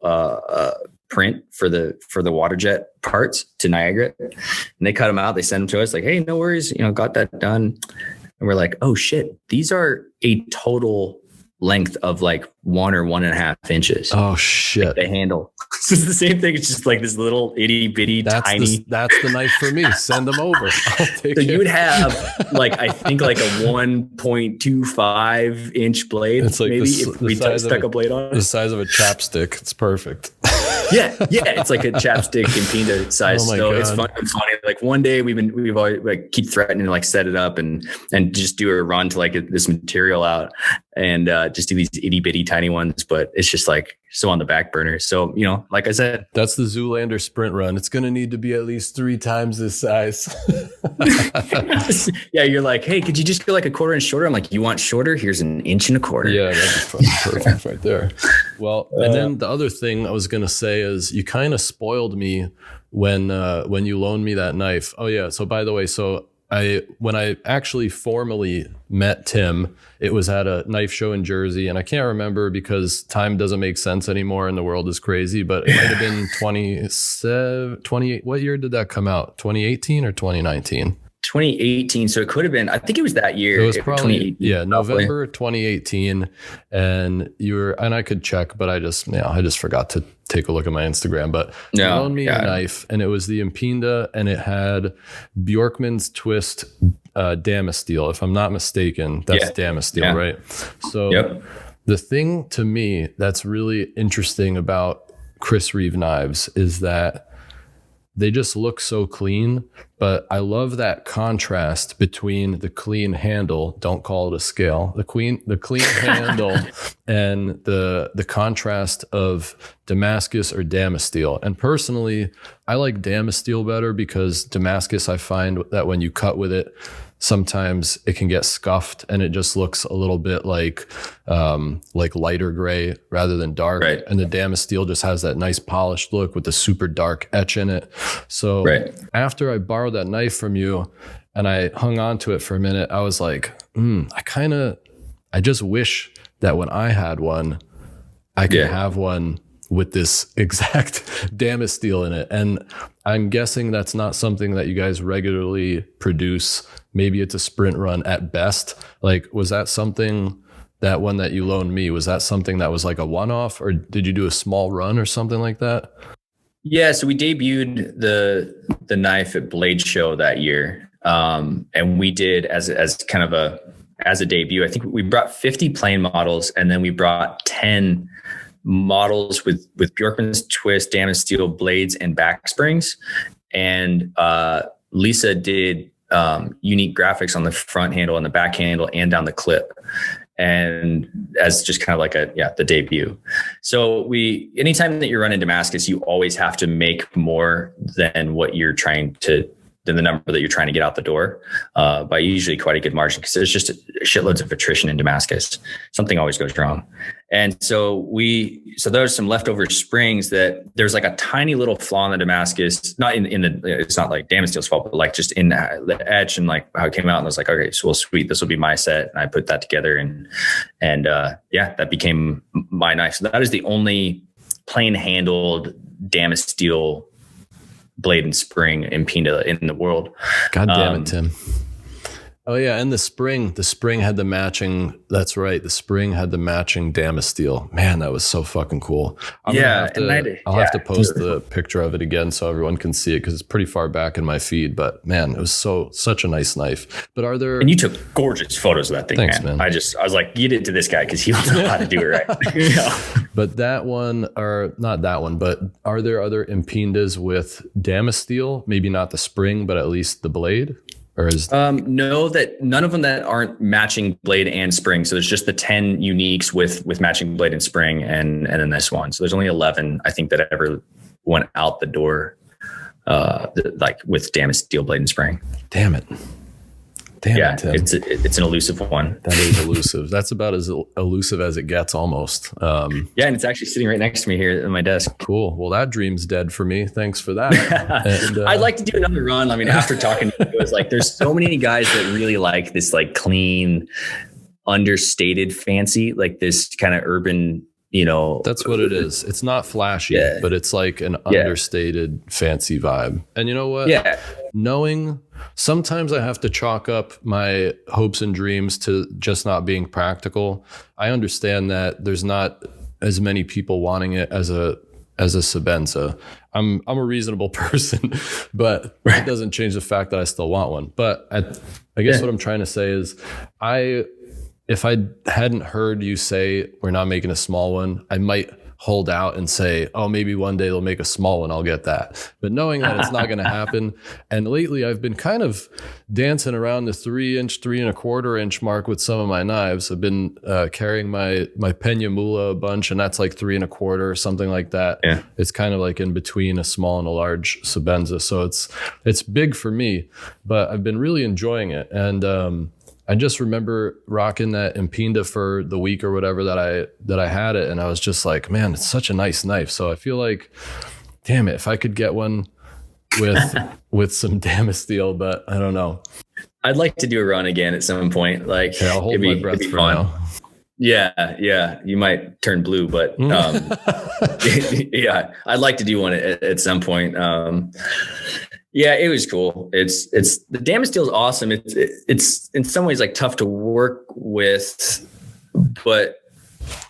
print for the water jet parts to Niagara, and they cut them out. They send them to us like, hey, no worries, got that done. And we're like, oh shit, these are a total length of like 1 or 1.5 inches. Oh shit. Like the handle. So it's the same thing. It's just like this little itty bitty tiny. That's the knife for me. Send them over. I'll take it. You would have like, I think like a 1.25 inch blade. It's like maybe if we stuck a blade on it. The size of a chapstick. It's perfect. Yeah. It's like a chapstick Impinda size. Oh my so God. it's funny. Like one day we've always like keep threatening to like set it up and just do a run to like get this material out and just do these itty bitty tiny ones. But it's just like so on the back burner. So, like I said, that's the Zoolander sprint run. It's going to need to be at least 3 times this size. Yeah. You're like, hey, could you just go like 1/4 inch shorter? I'm like, you want shorter? Here's 1.25 inches. Yeah, that'd be fucking perfect right there. Well, and then the other thing I was going to say is you kind of spoiled me when you loaned me that knife. Oh yeah. So by the way, when I actually formally met Tim, it was at a knife show in Jersey, and I can't remember because time doesn't make sense anymore and the world is crazy, but it might have been 28. What year did that come out? 2018 or 2019? 2018. So it could have been, I think it was that year. It was probably, November 2018. And I could check, but I just forgot to take a look at my Instagram, but you loaned me a knife, and it was the Impinda, and it had Bjorkman's Twist Damasteel. If I'm not mistaken, that's Damasteel, right? So the thing to me that's really interesting about Chris Reeve Knives is that they just look so clean, but I love that contrast between the clean handle, don't call it a scale, the clean handle and the contrast of Damascus or Damasteel. And personally, I like Damasteel better because Damascus, I find that when you cut with it, sometimes it can get scuffed and it just looks a little bit like lighter gray rather than dark. Right. And the Damasteel just has that nice polished look with the super dark etch in it. So after I borrowed that knife from you and I hung on to it for a minute, I was like, I just wish that when I had one, I could have one with this exact Damasteel in it. And I'm guessing that's not something that you guys regularly produce. Maybe it's a sprint run at best. Like, was that something, that one that you loaned me, was that something that was like a one-off, or did you do a small run or something like that? Yeah. So we debuted the knife at Blade Show that year. And we did as kind of as a debut, I think we brought 50 plain models, and then we brought 10 models with Bjorkman's Twist, Damasteel blades and back springs. And Lisa did unique graphics on the front handle and the back handle and down the clip, and as just kind of like the debut. So anytime that you're running Damascus, you always have to make more than the number that you're trying to get out the door by usually quite a good margin, because there's just shitloads of attrition in Damascus. Something always goes wrong. And so there's some leftover springs that there's like a tiny little flaw in the Damascus, not it's not like Damasteel's fault, but like just in the etch and like how it came out. And I was like, okay, so sweet, this will be my set. And I put that together and that became my knife. So that is the only plain handled Damasteel blade and spring Impinda in the world. God damn it, Tim. Oh yeah, and the spring had the matching. That's right, the spring had the matching Damasteel. Man, that was so fucking cool. I'll have to post the picture of it again so everyone can see it, because it's pretty far back in my feed. But man, it was such a nice knife. But and you took gorgeous photos of that thing. Thanks, man. I was like, get it to this guy because he'll know how to do it right. But that one, or not that one, but are there other Impindas with Damasteel? Maybe not the spring, but at least the blade. Or is no, that none of them that aren't matching blade and spring. So there's just the 10 uniques with matching blade and spring, and then this one. So there's only 11, I think, that ever went out the door, like with damaged steel blade and spring. Damn it. Yeah, Tim. it's an elusive one. That is elusive. That's about as elusive as it gets, almost. Yeah, and it's actually sitting right next to me here at my desk. Cool. Well, that dream's dead for me. Thanks for that. And, I'd like to do another run. I mean, after talking to you, it was like there's so many guys that really like this like clean, understated fancy, like this kind of urban. That's what it is. It's not flashy, but it's like an understated fancy vibe. And you know what? Yeah. Knowing sometimes I have to chalk up my hopes and dreams to just not being practical. I understand that there's not as many people wanting it as a Sebenza. I'm a reasonable person, but it doesn't change the fact that I still want one. But I guess what I'm trying to say is if I hadn't heard you say we're not making a small one, I might hold out and say, oh, maybe one day they'll make a small one, I'll get that. But knowing that it's not going to happen, and lately I've been kind of dancing around the 3-inch, 3.25-inch mark with some of my knives. I've been carrying my Peña Mula a bunch, and that's like 3.25 or something like that. Yeah. It's kind of like in between a small and a large Sebenza. So it's big for me, but I've been really enjoying it. And I just remember rocking that Impinda for the week or whatever that I had it, and I was just like, man, it's such a nice knife. So I feel like, damn it, if I could get one with some Damasteel, but I don't know. I'd like to do a run again at some point. Like, I'll hold my breath for now. Yeah. You might turn blue, but yeah, I'd like to do one at some point. Yeah, it was cool. It's the Damasteel is awesome. It's in some ways like tough to work with, but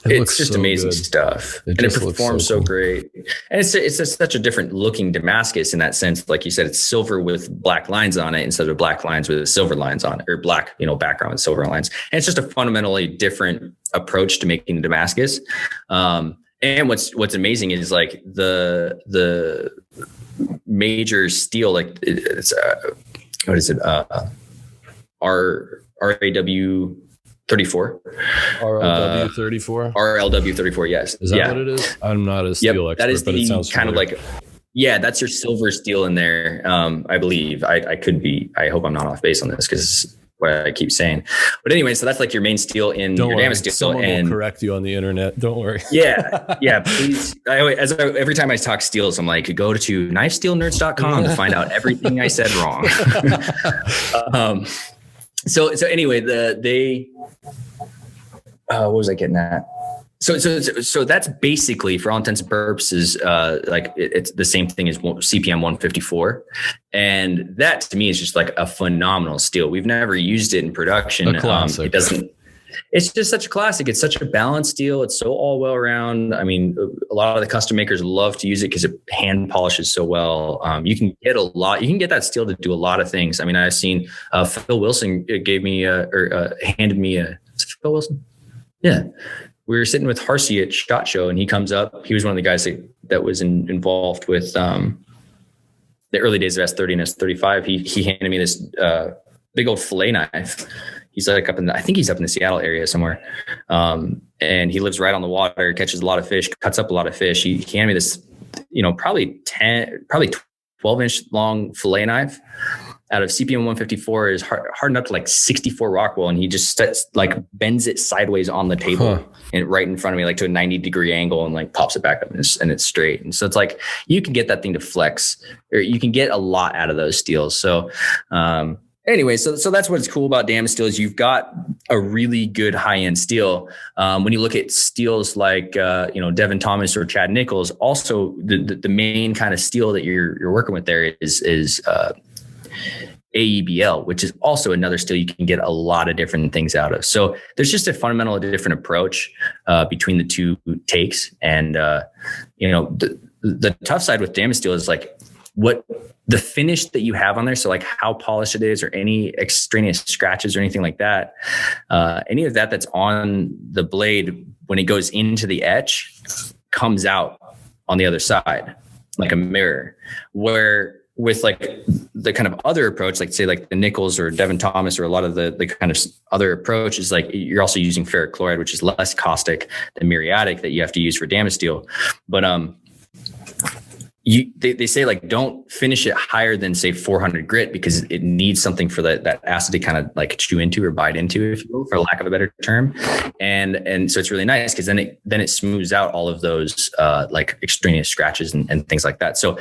it's just so amazing stuff. And it performs so great. And it's such a different looking Damascus in that sense. Like you said, it's silver with black lines on it instead of black lines with silver lines on it, or black, background with silver lines. And it's just a fundamentally different approach to making the Damascus. And what's amazing is like the major steel, like it's what is it? RAW 34. RLW 34. RLW 34. Yes. Is that what it is? I'm not a steel expert, that is but it sounds kind familiar. of like. Yeah, that's your silver steel in there. I believe. I could be. I hope I'm not off base on this because what I keep saying. But anyway, so that's like your main steel in your Damasteel. Someone will correct you on the internet. Don't worry. Yeah. Please. Every time I talk steels, I'm like, go to knifesteelnerds.com to find out everything I said wrong. So anyway, what was I getting at? So that's basically, for all intents and purposes, like it's the same thing as CPM 154, and that to me is just like a phenomenal steel. We've never used it in production. A classic. It's just such a classic. It's such a balanced steel. It's so all well around. I mean, a lot of the custom makers love to use it because it hand polishes so well. You can get that steel to do a lot of things. I mean, I've seen Phil Wilson handed me is it Phil Wilson? Yeah. We were sitting with Harsey at SHOT Show, and he comes up. He was one of the guys that was involved with the early days of S30 and S35. He handed me this big old fillet knife. He's like I think he's up in the Seattle area somewhere. And he lives right on the water, catches a lot of fish, cuts up a lot of fish. He handed me this, probably 12-inch long fillet knife out of CPM 154 is hardened up to like 64 Rockwell. And he just bends it sideways on the table and right in front of me, like to a 90-degree angle, and like pops it back up and it's straight. And so it's like, you can get that thing to flex, or you can get a lot out of those steels. So, anyway, so that's what's cool about Damasteel is you've got a really good high-end steel. When you look at steels like Devin Thomas or Chad Nichols, also the main kind of steel that you're working with there is AEBL, which is also another steel you can get a lot of different things out of. So there's just a fundamental different approach between the two takes. And the tough side with Damasteel is like what the finish that you have on there. So like how polished it is, or any extraneous scratches or anything like that. Any of that's on the blade when it goes into the etch comes out on the other side like a mirror. Where with like the kind of other approach, like say like the Nichols or Devin Thomas, or a lot of the kind of other approach is like you're also using ferric chloride, which is less caustic than muriatic that you have to use for Damasteel. But they say like, don't finish it higher than say 400 grit, because it needs something for that acid to kind of like chew into or bite into, if you will, for lack of a better term. And so it's really nice, because then it smooths out all of those like extraneous scratches and things like that. So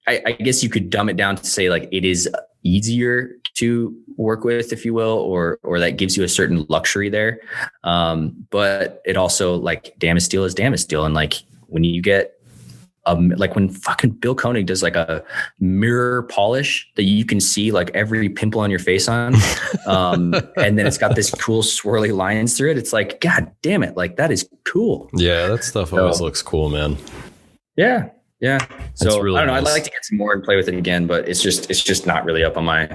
I guess you could dumb it down to say like, it is easier to work with, if you will, or that gives you a certain luxury there. But it also, like, damaged steel is damaged steel. And like, when you get like when fucking Bill Koenig does like a mirror polish that you can see like every pimple on your face on, and then it's got this cool swirly lines through it. It's like, God damn it. Like, that is cool. Yeah. That stuff always looks cool, man. Yeah. Yeah. So really I don't know. nice. I'd like to get some more and play with it again, but it's just not really up on my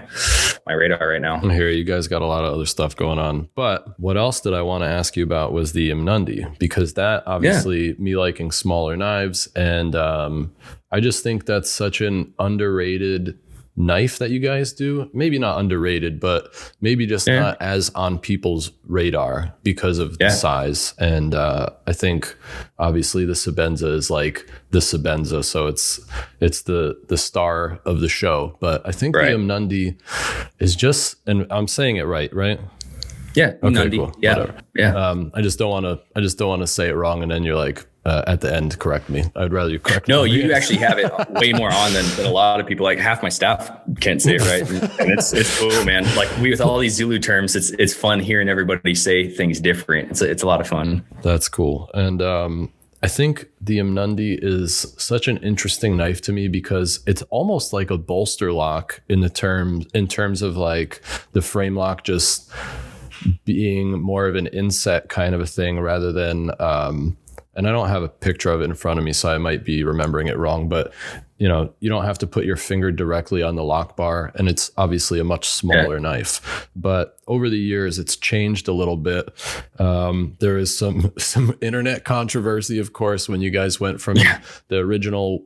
radar right now. I hear you guys got a lot of other stuff going on. But what else did I want to ask you about was the Imnundi, because that obviously me liking smaller knives. And I just think that's such an underrated knife that you guys do. Maybe not underrated, but maybe just not as on people's radar because of the size. And I think obviously the Sebenza is like the Sebenza, so it's the star of the show. But I think the Imnundi is just, and I'm saying it right? Yeah. Okay, Imnundi. cool. Yeah. Whatever. Yeah. I just don't want to say it wrong, and then you're like, at the end, correct me. I'd rather you correct me. No, you actually have it way more on than a lot of people. Like, half my staff can't say it right. And it's cool, man. Like, with all these Zulu terms, it's fun hearing everybody say things different. It's a lot of fun. That's cool. And I think the Imnundi is such an interesting knife to me, because it's almost like a bolster lock in terms of like the frame lock just being more of an inset kind of a thing, rather than and I don't have a picture of it in front of me, so I might be remembering it wrong, but you know, you don't have to put your finger directly on the lock bar, and it's obviously a much smaller knife. But over the years, it's changed a little bit. There is some internet controversy, of course, when you guys went from the original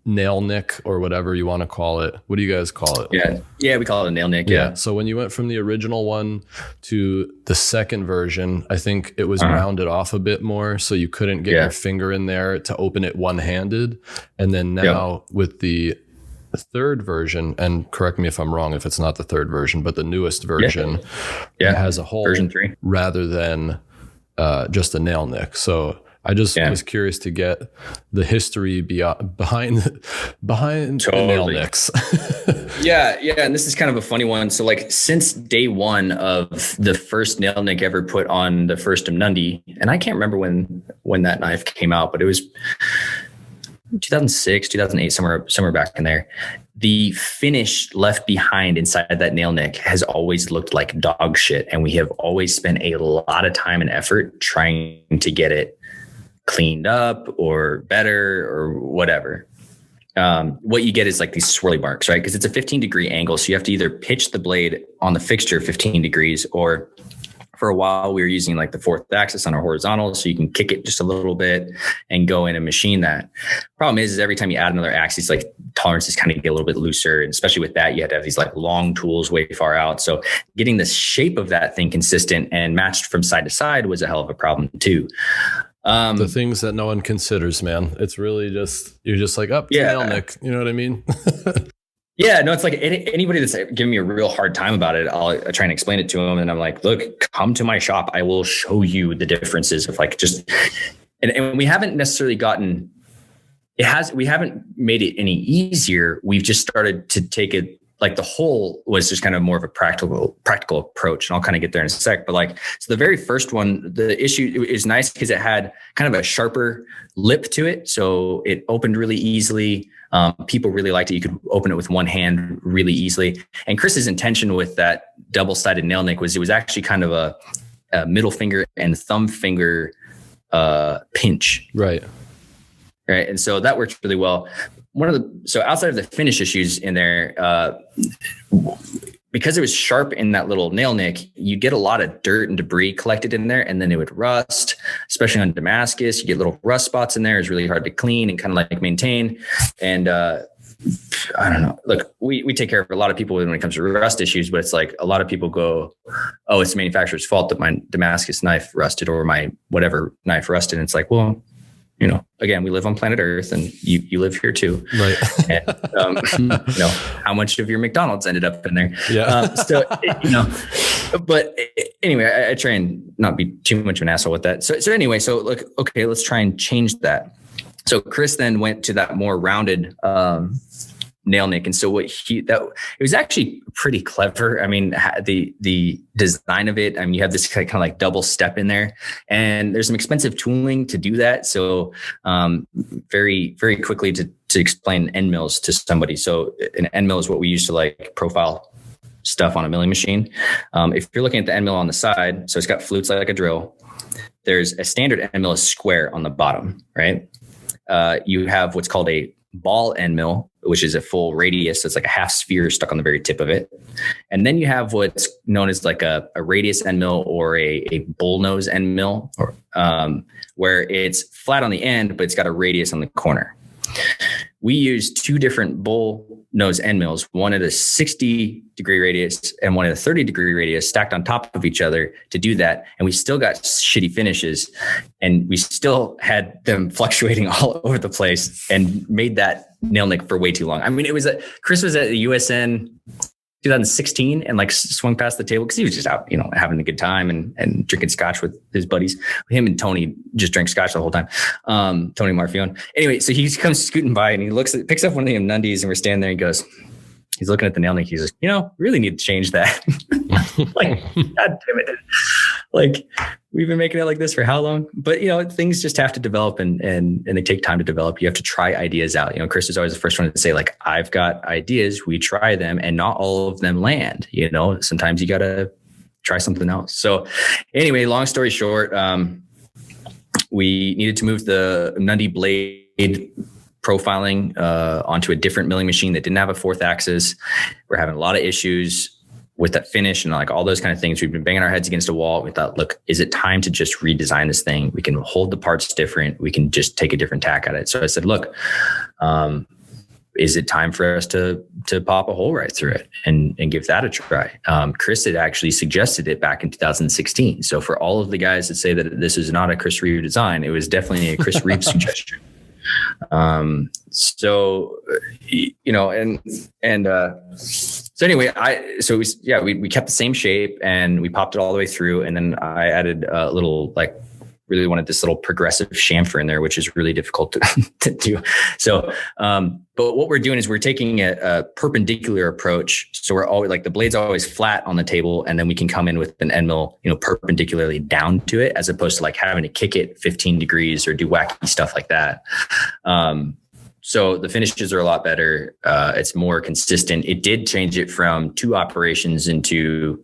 nail nick, or whatever you want to call it. What do you guys call it? Yeah, we call it a nail nick. Yeah. So when you went from the original one to the second version, I think it was rounded off a bit more, so you couldn't get your finger in there to open it one-handed. And then now with the third version, and correct me if I'm wrong if it's not the third version, but the newest version, it has a hole version 3 rather than just a nail nick. So I just was curious to get the history behind the nail nicks. Yeah. And this is kind of a funny one. So like, since day one of the first nail nick ever put on the first Imnundi, and I can't remember when that knife came out, but it was 2006, 2008, somewhere back in there. The finish left behind inside that nail nick has always looked like dog shit. And we have always spent a lot of time and effort trying to get it cleaned up or better or whatever. What you get is like these swirly marks, right? Because it's a 15-degree angle. So you have to either pitch the blade on the fixture 15 degrees, or for a while we were using like the fourth axis on our horizontal, so you can kick it just a little bit and go in and machine that. Problem is every time you add another axis, like tolerances kind of get a little bit looser. And especially with that, you have to have these like long tools way far out. So getting the shape of that thing consistent and matched from side to side was a hell of a problem too. The things that no one considers, man. It's really just, you're just like, nail nick. You know what I mean? Yeah, no, it's like anybody that's giving me a real hard time about it, I try and explain it to them. And I'm like, look, come to my shop. I will show you the differences of like just, and we haven't necessarily we haven't made it any easier. We've just started to take it, like the whole was just kind of more of a practical approach. And I'll kind of get there in a sec, but like, so the very first one, the issue is nice because it had kind of a sharper lip to it. So it opened really easily. People really liked it. You could open it with one hand really easily. And Chris's intention with that double-sided nail nick was it was actually kind of a middle finger and thumb finger pinch. Right. And so that worked really well. So outside of the finish issues in there, because it was sharp in that little nail nick, you get a lot of dirt and debris collected in there, and then it would rust, especially on Damascus. You get little rust spots in there. It's really hard to clean and kind of like maintain. And I don't know. Look, we take care of a lot of people when it comes to rust issues, but it's like a lot of people go, oh, it's the manufacturer's fault that my Damascus knife rusted or my whatever knife rusted. And it's like, well, again, we live on planet Earth, and you live here too. Right. And, how much of your McDonald's ended up in there. Yeah. But anyway, I try and not be too much of an asshole with that. So anyway, look, okay, let's try and change that. So Chris then went to that more rounded, nail nick. And so it was actually pretty clever. I mean, the design of it, I mean, you have this kind of like double step in there, and there's some expensive tooling to do that. So, very, very quickly to explain end mills to somebody. So an end mill is what we use to like profile stuff on a milling machine. If you're looking at the end mill on the side, so it's got flutes like a drill. There's a standard end mill is square on the bottom, right? You have what's called a ball end mill, which is a full radius. So it's like a half sphere stuck on the very tip of it. And then you have what's known as like a radius end mill, or a bull nose end mill, or where it's flat on the end, but it's got a radius on the corner. We use two different bull nose end mills, one at a 60-degree radius and one at a 30-degree radius, stacked on top of each other to do that. And we still got shitty finishes, and we still had them fluctuating all over the place, and made that nail nick for way too long. I mean, Chris was at the USN 2016 and like swung past the table because he was just out, having a good time and drinking scotch with his buddies. Him and Tony just drank scotch the whole time. Tony Marfione. Anyway, so he comes scooting by and he picks up one of the Nundies, and we're standing there. And he's looking at the nail nick. He's like, really need to change that. Like, God damn it. Like, we've been making it like this for how long? But, things just have to develop and they take time to develop. You have to try ideas out. Chris is always the first one to say, like, I've got ideas. We try them, and not all of them land. Sometimes you got to try something else. So anyway, long story short, we needed to move the Nundy blade profiling onto a different milling machine that didn't have a fourth axis. We're having a lot of issues with that finish and like all those kind of things. We've been banging our heads against a wall. We thought, look, is it time to just redesign this thing? We can hold the parts different. We can just take a different tack at it. So I said, look, is it time for us to pop a hole right through it and give that a try? Chris had actually suggested it back in 2016. So for all of the guys that say that this is not a Chris Reeve design, it was definitely a Chris Reeve suggestion. So anyway, we kept the same shape, and we popped it all the way through. And then I added a little, like, really wanted this little progressive chamfer in there, which is really difficult to do. So, but what we're doing is we're taking a perpendicular approach. So we're always, like, the blade's always flat on the table, and then we can come in with an end mill, perpendicularly down to it, as opposed to like having to kick it 15 degrees or do wacky stuff like that. So the finishes are a lot better. It's more consistent. It did change it from 2 operations into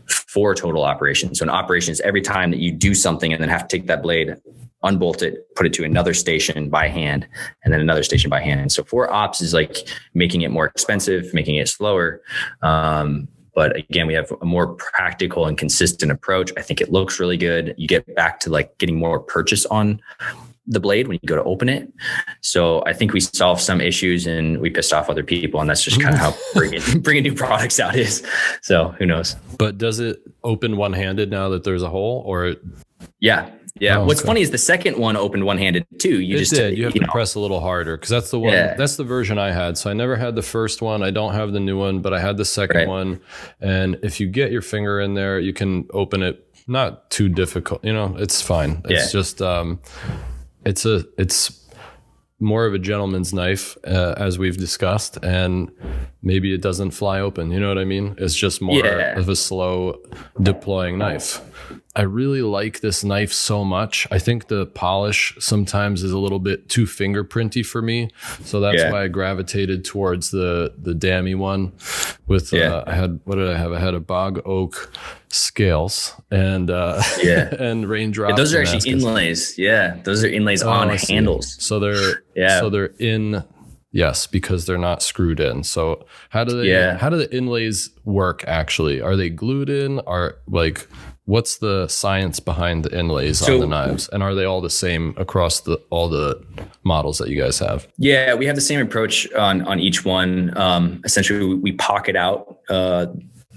4 total operations. So an operation is every time that you do something and then have to take that blade, unbolt it, put it to another station by hand, and then another station by hand. So 4 ops is like making it more expensive, making it slower. But again, we have a more practical and consistent approach. I think it looks really good. You get back to like getting more purchase on the blade when you go to open it. So I think we solved some issues and we pissed off other people, and that's just kind of how bringing new products out is. So who knows? But does it open one-handed now that there's a hole, or? Yeah. Oh, What's funny is the second one opened one-handed too. You have to press a little harder, because that's the one. Yeah. That's the version I had. So I never had the first one. I don't have the new one, but I had the second one. And if you get your finger in there, you can open it. Not too difficult. It's fine. It's just it's more of a gentleman's knife, as we've discussed, and maybe it doesn't fly open. You know what I mean? It's just more of a slow deploying knife. I really like this knife so much. I think the polish sometimes is a little bit too fingerprinty for me. So that's why I gravitated towards the Dammy one with, what did I have? I had a bog oak scales and and raindrops. Yeah, those are actually inlays. Yeah, those are inlays on handles. So they're in. Yes, because they're not screwed in. So how do the inlays work actually? Are they glued in? What's the science behind the inlays on the knives? And are they all the same across all the models that you guys have? Yeah, we have the same approach on each one. Essentially, we pocket out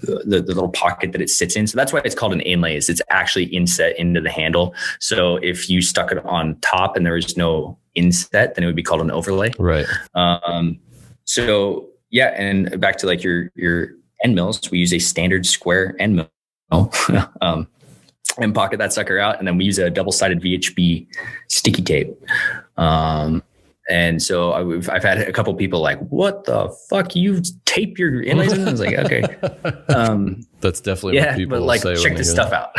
the little pocket that it sits in. So that's why it's called an Inlays. It's actually inset into the handle. So if you stuck it on top and there was no inset, then it would be called an overlay. Right. So yeah, and back to like your end mills, we use a standard square end mill. And pocket that sucker out, and then we use a double-sided VHB sticky tape. And so I've had a couple people like, "What the fuck? You tape your inlays?" And I was like, "Okay." That's definitely what people like, say. check this stuff out.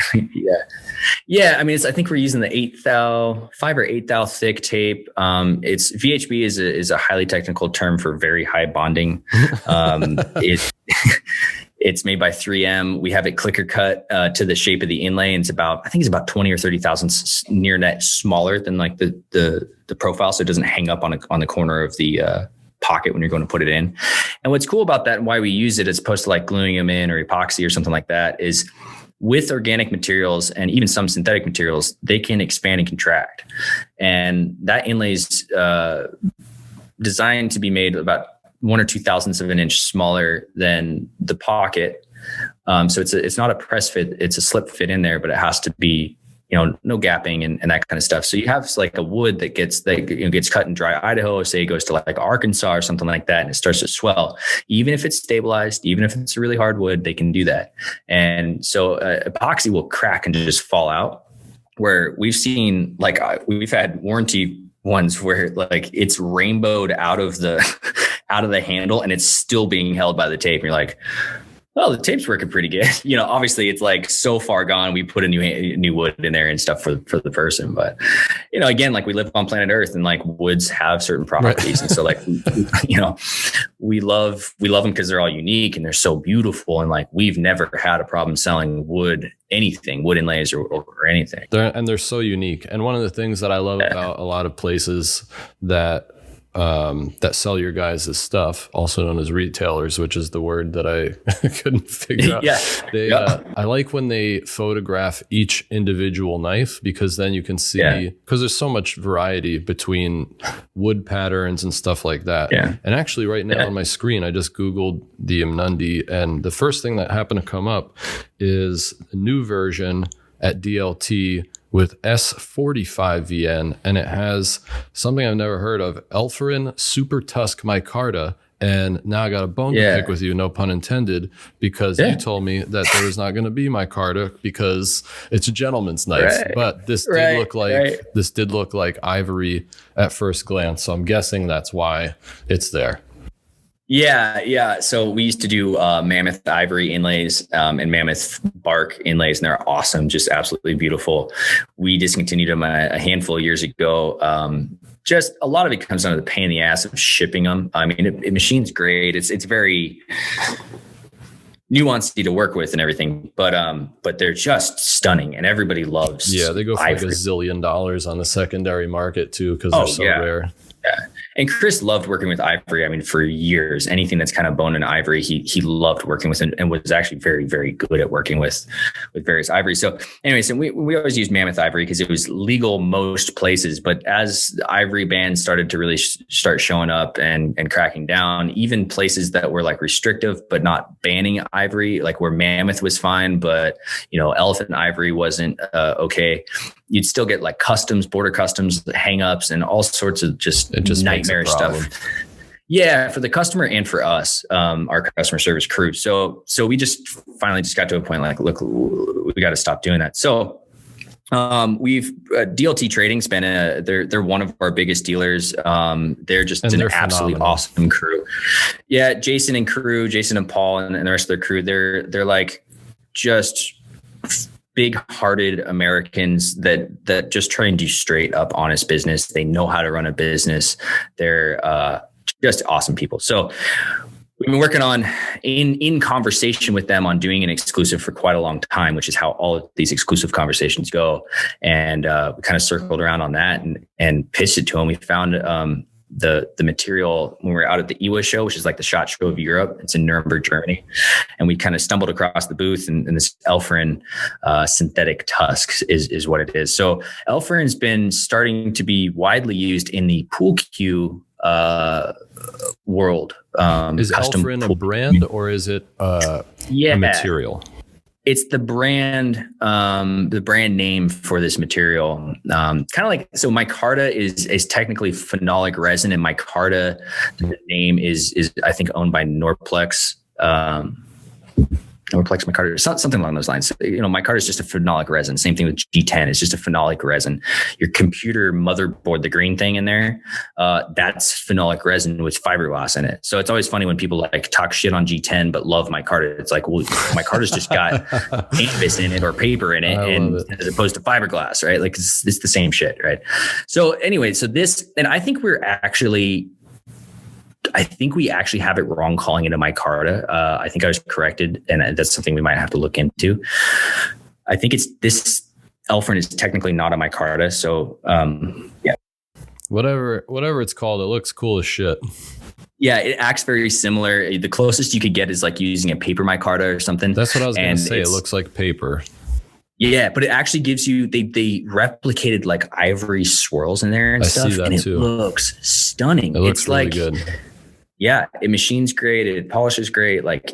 Yeah. I mean, I think we're using the 5 or 8 thou thick tape. It's VHB is a highly technical term for very high bonding. It's made by 3M. We have it clicker cut to the shape of the inlay, and I think it's about 20 or 30 thousandths near net smaller than like the profile, so it doesn't hang up on the corner of the pocket when you're going to put it in. And what's cool about that and why we use it as opposed to like gluing them in or epoxy or something like that is with organic materials and even some synthetic materials, they can expand and contract. And that inlay's designed to be made about 1 or 2 thousandths of an inch smaller than the pocket. So it's not a press fit, it's a slip fit in there, but it has to be, no gapping and that kind of stuff. So you have like a wood that gets cut in dry Idaho, say it goes to like Arkansas or something like that, and it starts to swell. Even if it's stabilized, even if it's a really hard wood, they can do that. And so epoxy will crack and just fall out, where we've seen, like we've had warranty ones where like it's rainbowed out of the handle and it's still being held by the tape. And you're like, oh, the tape's working pretty good. Obviously it's like so far gone. We put a new wood in there and stuff for the person. But, again, like we live on planet Earth and like woods have certain properties. Right. And so like, we love them because they're all unique and they're so beautiful. And like, we've never had a problem selling wood inlays or anything. They're so unique. And one of the things that I love about a lot of places that sell your guys' stuff, also known as retailers, which is the word that I couldn't figure out. I like when they photograph each individual knife, because then you can see, because there's so much variety between wood patterns and stuff like that. Yeah. And actually right now on my screen, I just Googled the Imnundi, and the first thing that happened to come up is a new version at DLT with S45VN, and it has something I've never heard of, Elferin Super Tusk Micarta. And now I got a bone to pick with you, no pun intended, because you told me that there was not going to be micarta because it's a gentleman's knife. Right. But this did look like ivory at first glance, so I'm guessing that's why it's there. Yeah. So we used to do mammoth ivory inlays and mammoth bark inlays, and they're awesome, just absolutely beautiful. We discontinued them a handful of years ago. Just a lot of it comes down to the pain in the ass of shipping them. I mean, it machine's great. It's very nuanced to work with and everything, but they're just stunning, and everybody loves. Yeah, they go for like $1 zillion on the secondary market too, because they're so rare. Yeah. And Chris loved working with ivory. I mean, for years, anything that's kind of bone and ivory, he loved working with, and was actually very, very good at working with various ivories. So anyways, and we always used mammoth ivory because it was legal most places. But as the ivory bans started to really start showing up and cracking down, even places that were like restrictive, but not banning ivory, like where mammoth was fine, but elephant ivory wasn't okay. You'd still get like border customs, hang-ups, and all sorts of just nightmare stuff. Yeah, for the customer and for us, our customer service crew. So we just finally just got to a point like, look, we got to stop doing that. So we've DLT Trading's been they're one of our biggest dealers. They're just an absolutely awesome crew. Yeah, Jason and Paul and the rest of their crew. They're like just big-hearted Americans that just try and do straight up honest business. They know how to run a business. They're just awesome people. So we've been working on in conversation with them on doing an exclusive for quite a long time, which is how all of these exclusive conversations go. And we kind of circled around on that and pitched it to them. We found the material when we were out at the IWA show, which is like the SHOT Show of Europe. It's in Nuremberg, Germany. And we kind of stumbled across the booth, and this Elferin synthetic tusk is what it is. So Elferin's been starting to be widely used in the pool cue world. Is Elfrin a brand or is it a material? It's the brand name for this material. Kind of like, so micarta is technically phenolic resin, and micarta, the name is I think owned by Norplex. Norplex micarta, something along those lines. Micarta is just a phenolic resin. Same thing with G10. It's just a phenolic resin. Your computer motherboard, the green thing in there, that's phenolic resin with fiberglass in it. So it's always funny when people like talk shit on G10 but love micarta. It's like, well, micarta's just got canvas in it or paper in it, as opposed to fiberglass, right? Like it's the same shit, right? So anyway, and I think we actually have it wrong calling it a micarta. I think I was corrected, and that's something we might have to look into. I think this Elfrin is technically not a micarta. So, yeah. Whatever it's called, it looks cool as shit. Yeah, it acts very similar. The closest you could get is like using a paper micarta or something. That's what I was going to say. It looks like paper. Yeah, but it actually gives you, they replicated like ivory swirls in there and stuff. And it looks stunning. It looks really good. Yeah, it machines great. It polishes great. Like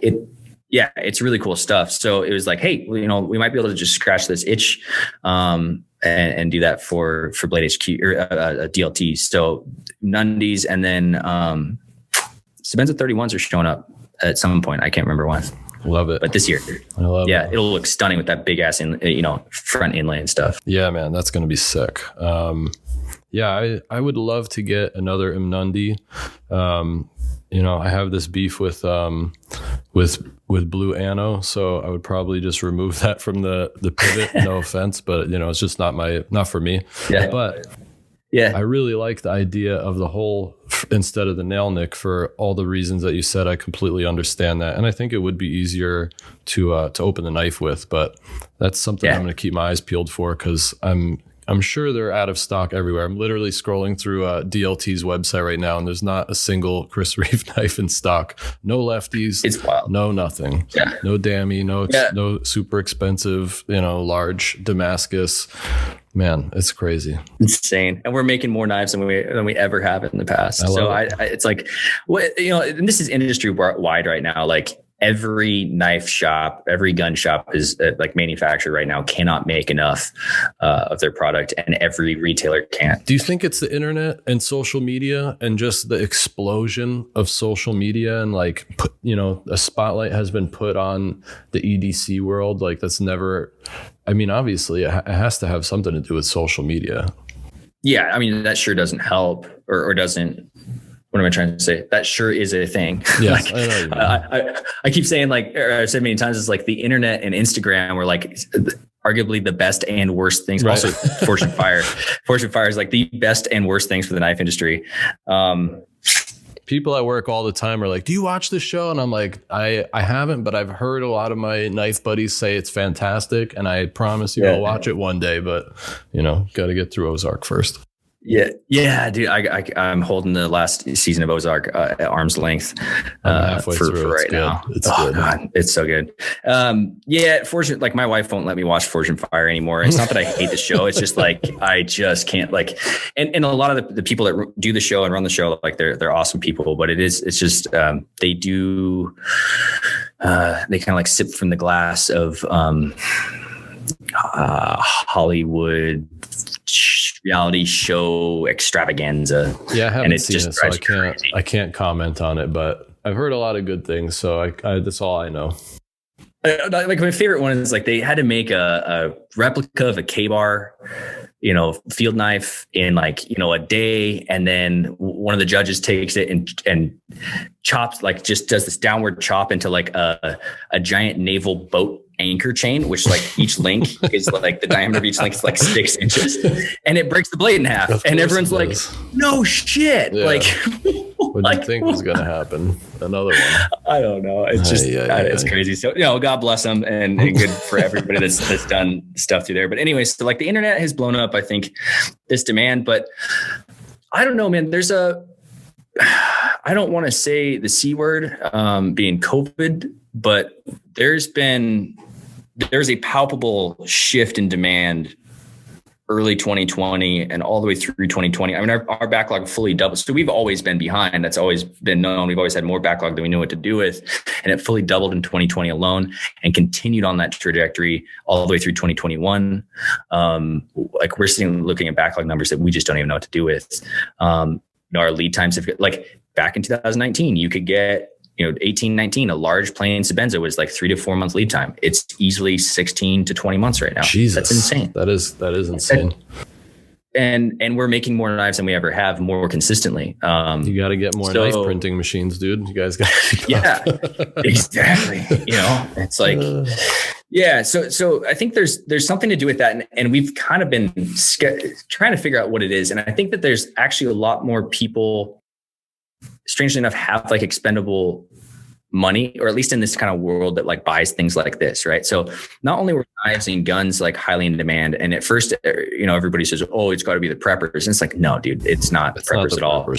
it's really cool stuff. So it was like, hey, we might be able to just scratch this itch and do that for Blade HQ or DLT. So Nundies, and then Sebenza 31s are showing up at some point. I can't remember when. Love it. But this year, I love it. It'll look stunning with that big ass front inlay and stuff. Yeah, man, that's going to be sick. I would love to get another Imnundi. I have this beef with Blue Anno, so I would probably just remove that from the pivot. No offense, but it's just not for me. Yeah. But yeah, I really like the idea of the hole instead of the nail nick for all the reasons that you said. I completely understand that, and I think it would be easier to open the knife with. But that's something I'm going to keep my eyes peeled for, because I'm sure they're out of stock everywhere. I'm literally scrolling through DLT's website right now, and there's not a single Chris Reeve knife in stock. No lefties. It's wild. No nothing. Yeah. No Dammy. No super expensive, large Damascus. Man, it's crazy. Insane. And we're making more knives than we ever have in the past. It's like, and this is industry wide right now. Like, every knife shop, every gun shop is like manufacturer right now cannot make enough of their product, and every retailer can't. Do you think it's the internet and social media and just the explosion of social media, and like, a spotlight has been put on the EDC world? Like, that's never, obviously it has to have something to do with social media. Yeah. That sure doesn't help or doesn't. What am I trying to say? That sure is a thing. Yes, I keep saying, or I've said many times, it's like the internet and Instagram were like arguably the best and worst things. Right. Also, Fortune Fire is like the best and worst things for the knife industry. People at work all the time are like, "Do you watch this show?" And I'm like, I haven't, but I've heard a lot of my knife buddies say it's fantastic, and I promise you I'll watch it one day. But got to get through Ozark first. Yeah, dude. I'm holding the last season of Ozark at arm's length halfway through. For right now. It's good. God, it's so good. Fortune, like my wife won't let me watch Fortune Fire anymore. It's not that I hate the show. It's just like I just can't and a lot of the people that do the show and run the show, like they're awesome people, but it's just they do they kind of like sip from the glass of Hollywood reality show extravaganza. Yeah, I haven't seen it, so I can't comment on it, but I've heard a lot of good things, so I that's all I know. Like my favorite one is like they had to make a replica of a K-bar, field knife in a day, and then one of the judges takes it and chops, like just does this downward chop into like a giant naval boat anchor chain, which like each link is like the diameter of each link is like 6 inches, and it breaks the blade in half, and everyone's like, no shit. Yeah. Like, what do you think was going to happen? Another one. I don't know. It's just, it's crazy. So, God bless them, and good for everybody that's done stuff through there. But anyway, so like the internet has blown up, I think, this demand, but I don't know, man, I don't want to say the C word, being COVID, but there's a palpable shift in demand early 2020 and all the way through 2020. I mean, our backlog fully doubled. So we've always been behind. That's always been known. We've always had more backlog than we knew what to do with. And it fully doubled in 2020 alone and continued on that trajectory all the way through 2021. Like we're sitting looking at backlog numbers that we just don't even know what to do with. Our lead times have, like back in 2019, you could get, 1819, a large plain Sebenza was like 3 to 4 months lead time. It's easily 16 to 20 months right now. Jesus, that's insane. That is insane. And we're making more knives than we ever have, more consistently. You got to get more knife printing machines, dude. You guys got to keep up. Exactly. It's like, yeah. So I think there's something to do with that. And we've kind of been trying to figure out what it is. And I think that there's actually a lot more people, strangely enough, have like expendable money, or at least in this kind of world that like buys things like this, right? So not only were knives and guns like highly in demand, and at first, everybody says, "Oh, it's got to be the preppers," and it's like, no, dude, it's not the preppers at all.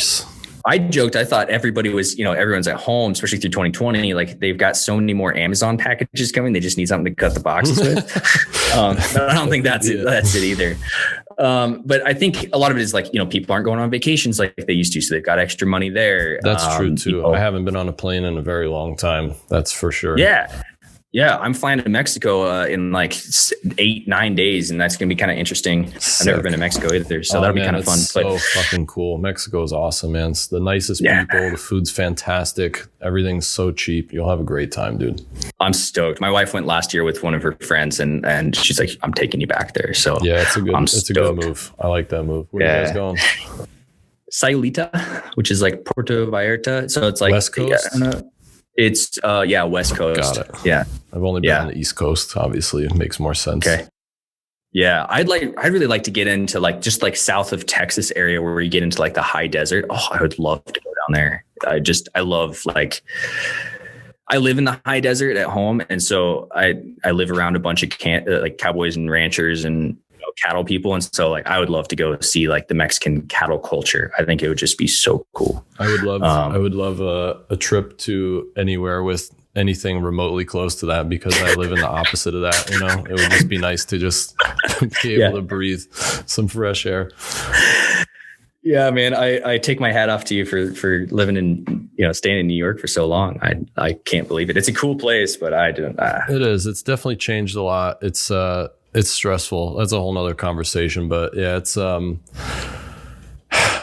I joked, I thought everybody was, everyone's at home, especially through 2020. Like they've got so many more Amazon packages coming. They just need something to cut the boxes with. But I don't think that's it. That's it either. But I think a lot of it is like, people aren't going on vacations like they used to. So they've got extra money there. That's true too. I haven't been on a plane in a very long time. That's for sure. Yeah. Yeah, I'm flying to Mexico in like 8-9 days, and that's going to be kind of interesting. Sick. I've never been to Mexico either, so that'll be kind of fun. So fucking cool. Mexico is awesome, man. It's the nicest people. The food's fantastic. Everything's so cheap. You'll have a great time, dude. I'm stoked. My wife went last year with one of her friends, and she's like, "I'm taking you back there." So yeah, it's a good move. I like that move. Where are you guys going? Sayulita, which is like Puerto Vallarta. So it's like West Coast. I don't know. It's West Coast. Got it. Yeah. I've only been on the East Coast. Obviously, it makes more sense. Okay. Yeah, I'd really like to get into like just like south of Texas area where you get into like the high desert. Oh, I would love to go down there. I love like I live in the high desert at home, and so I live around a bunch of like cowboys and ranchers and cattle people, and so like I would love to go see like the Mexican cattle culture. I think it would just be so cool. I would love a trip to anywhere with anything remotely close to that, because I live in the opposite of that. It would just be nice to just be able to breathe some fresh air. Yeah, man, I take my hat off to you for living in, staying in New York for so long. I can't believe it. It's a cool place, but I don't. It is. It's definitely changed a lot. It's stressful. That's a whole nother conversation, but yeah, it's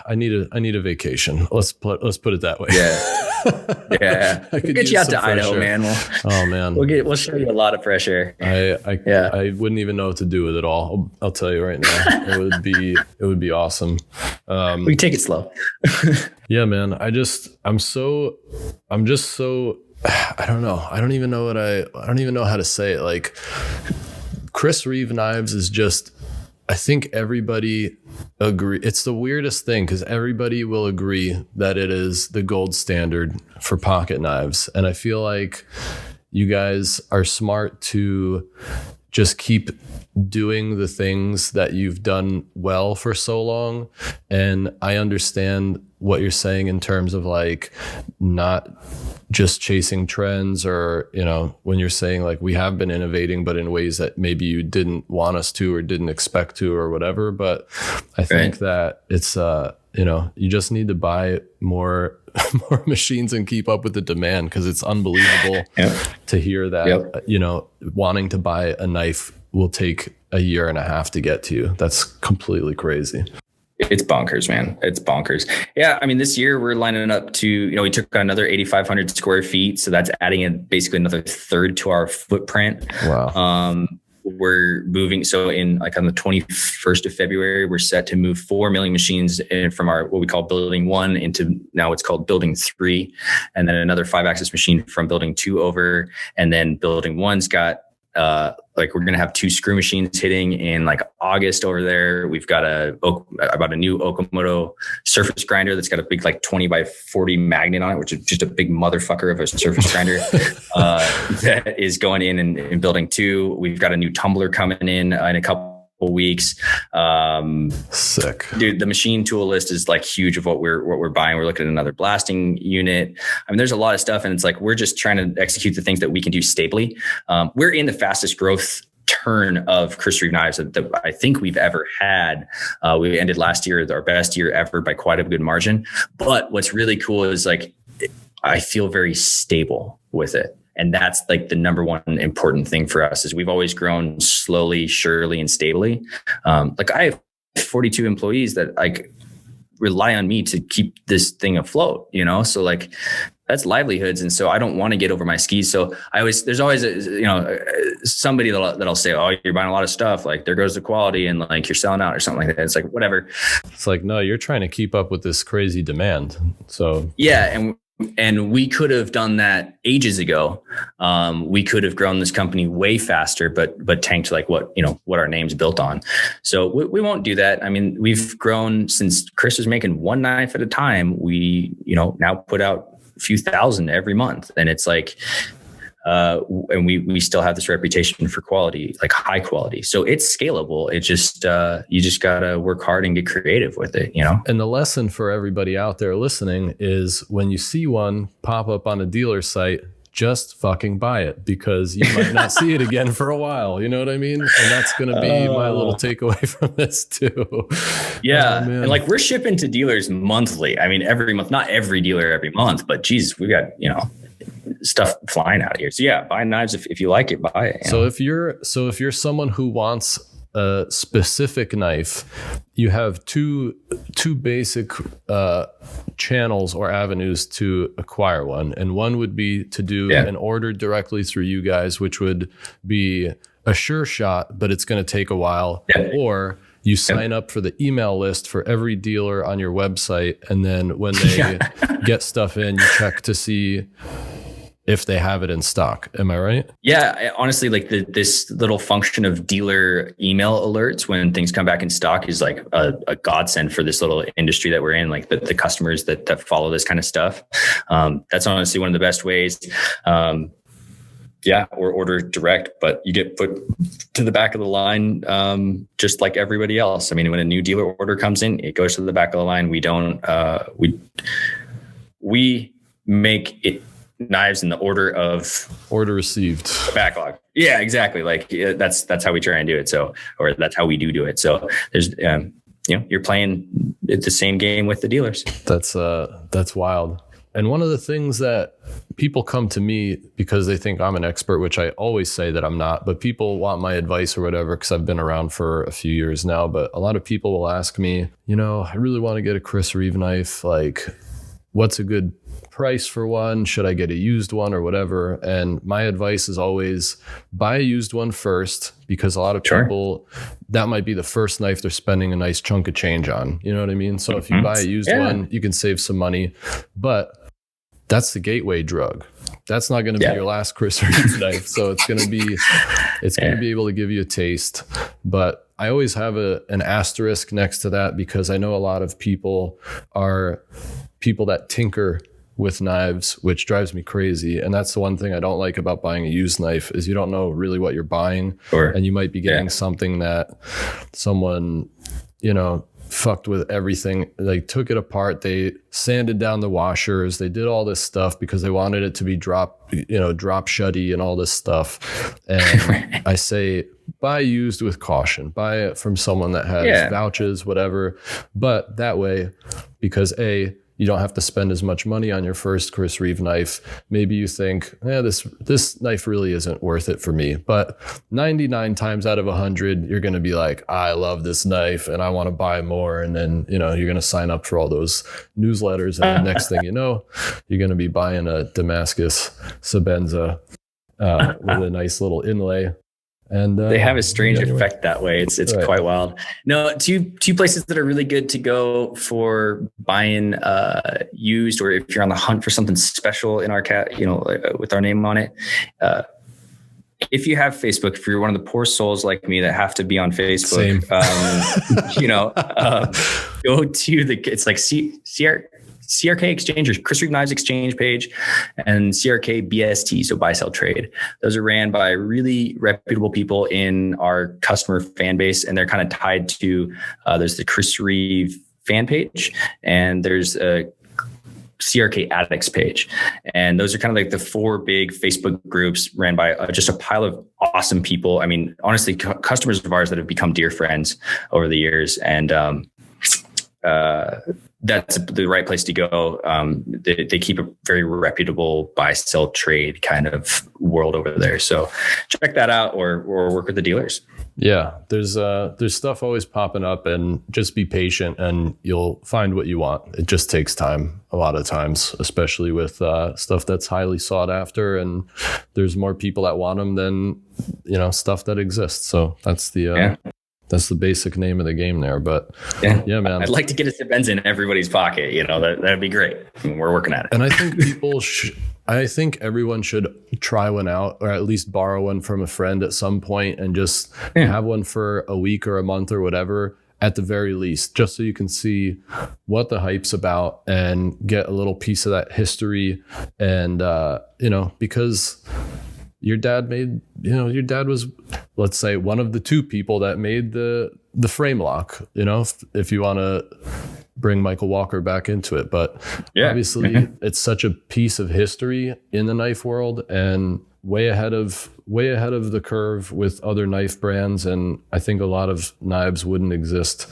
I need a vacation. Let's put it that way. Yeah. We'll get you out to Idaho, man. We'll show you a lot of fresh air. I wouldn't even know what to do with it all. I'll tell you right now. It would be awesome. We can take it slow. Yeah, man. I'm just so I don't know. I don't even know how to say it. Like, Chris Reeve Knives is just, I think everybody agree. It's the weirdest thing, because everybody will agree that it is the gold standard for pocket knives. And I feel like you guys are smart to just keep doing the things that you've done well for so long. And I understand what you're saying in terms of like not just chasing trends, or, when you're saying like we have been innovating, but in ways that maybe you didn't want us to or didn't expect to or whatever. But I think that it's, you just need to buy more machines and keep up with the demand, because it's unbelievable to hear that, wanting to buy a knife will take a year and a half to get to you. That's completely crazy. It's bonkers, man. It's bonkers. Yeah. I mean, this year we're lining up to, we took another 8,500 square feet. So that's adding basically another third to our footprint. Wow. We're moving. So on the 21st of February, we're set to move 4 milling machines from what we call building 1 into now it's called building 3. And then another 5-axis machine from building 2 over. And then building 1's got, we're going to have 2 screw machines hitting in like August over there. We've got I bought a new Okamoto surface grinder that's got a big like 20 by 40 magnet on it, which is just a big motherfucker of a surface grinder that is going in building 2. We've got a new tumbler coming in a couple weeks. Sick, dude. The machine tool list is like huge of what we're buying. We're looking at another blasting unit. I mean, there's a lot of stuff, and it's like we're just trying to execute the things that we can do stably. We're in the fastest growth turn of Chris Reeve Knives that I think we've ever had. We ended last year our best year ever by quite a good margin. But what's really cool is like, I feel very stable with it. And that's like the number one important thing for us is we've always grown slowly, surely, and stably. Like I have 42 employees that like rely on me to keep this thing afloat, you know? So like that's livelihoods. And so I don't want to get over my skis. So there's always, somebody that'll say, oh, you're buying a lot of stuff. Like there goes the quality and like you're selling out or something like that. It's like, whatever. It's like, no, you're trying to keep up with this crazy demand. So yeah. And we could have done that ages ago. We could have grown this company way faster, but tanked like what our name's built on. So we won't do that. I mean, we've grown since Chris was making one knife at a time. We, now put out a few thousand every month, and it's like, and we still have this reputation for quality, like high quality. So it's scalable. It just, you just gotta work hard and get creative with it, And the lesson for everybody out there listening is when you see one pop up on a dealer site, just fucking buy it, because you might not see it again for a while. You know what I mean? And that's going to be my little takeaway from this too. Yeah. And like we're shipping to dealers monthly. I mean, every month, not every dealer every month, but geez, we got, stuff flying out of here. So yeah, buy knives if you like it, buy it. So if you're someone who wants a specific knife, you have two basic channels or avenues to acquire one, and one would be to do an order directly through you guys, which would be a sure shot, but it's going to take a while. Or you sign up for the email list for every dealer on your website, and then when they get stuff in, you check to see if they have it in stock. Am I right? Yeah. Honestly, like this little function of dealer email alerts when things come back in stock is like a godsend for this little industry that we're in, like the customers that follow this kind of stuff. That's honestly one of the best ways. Or order direct, but you get put to the back of the line, just like everybody else. I mean, when a new dealer order comes in, it goes to the back of the line. We don't, we make it knives in the order received backlog. Yeah, exactly. Like that's how we try and do it. So, or that's how we do it. So there's, you're playing the same game with the dealers. That's wild. And one of the things that people come to me because they think I'm an expert, which I always say that I'm not, but people want my advice or whatever, because I've been around for a few years now. But a lot of people will ask me, I really want to get a Chris Reeve knife. Like, what's a good price for one? Should I get a used one or whatever? And my advice is always buy a used one first, because a lot of people, that might be the first knife they're spending a nice chunk of change on. You know what I mean? So if you buy a used one, you can save some money, but that's the gateway drug. That's not going to be your last Chris Reeve knife. So it's going to be able to give you a taste. But I always have an asterisk next to that, because I know a lot of people are people that tinker with knives, which drives me crazy. And that's the one thing I don't like about buying a used knife, is you don't know really what you're buying. And you might be getting something that someone, fucked with everything. They took it apart. They sanded down the washers. They did all this stuff because they wanted it to be drop shutty and all this stuff. And I say, buy used with caution. Buy it from someone that has vouchers, whatever. But that way, because you don't have to spend as much money on your first Chris Reeve knife. Maybe you think, this knife really isn't worth it for me. But 99 times out of 100, you're going to be like, I love this knife and I want to buy more. And then, you're going to sign up for all those newsletters. And the next thing you know, you're going to be buying a Damascus Sabenza with a nice little inlay. And they have a strange effect that way. It's quite wild. No, two places that are really good to go for buying used, or if you're on the hunt for something special in our with our name on it. If you have Facebook, if you're one of the poor souls like me that have to be on Facebook, go to it's like CRK Exchange or Chris Reeve Knives Exchange page, and CRK BST, so buy, sell, trade. Those are ran by really reputable people in our customer fan base, and they're kind of tied to, there's the Chris Reeve fan page, and there's a CRK Addicts page. And those are kind of like the 4 big Facebook groups ran by just a pile of awesome people. I mean, honestly, customers of ours that have become dear friends over the years. And that's the right place to go. They keep a very reputable buy, sell, trade kind of world over there. So check that out or work with the dealers. Yeah, there's stuff always popping up, and just be patient and you'll find what you want. It just takes time a lot of times, especially with stuff that's highly sought after, and there's more people that want them than, stuff that exists. So that's the basic name of the game there. But yeah, man, I'd like to get a Sebenza in everybody's pocket. That'd be great. We're working at it. And I think everyone should try one out, or at least borrow one from a friend at some point, and just have one for a week or a month or whatever, at the very least, just so you can see what the hype's about and get a little piece of that history. And, because your dad was, let's say, one of the 2 people that made the frame lock, if you want to bring Michael Walker back into it. But obviously it's such a piece of history in the knife world, and way ahead of the curve with other knife brands. And I think a lot of knives wouldn't exist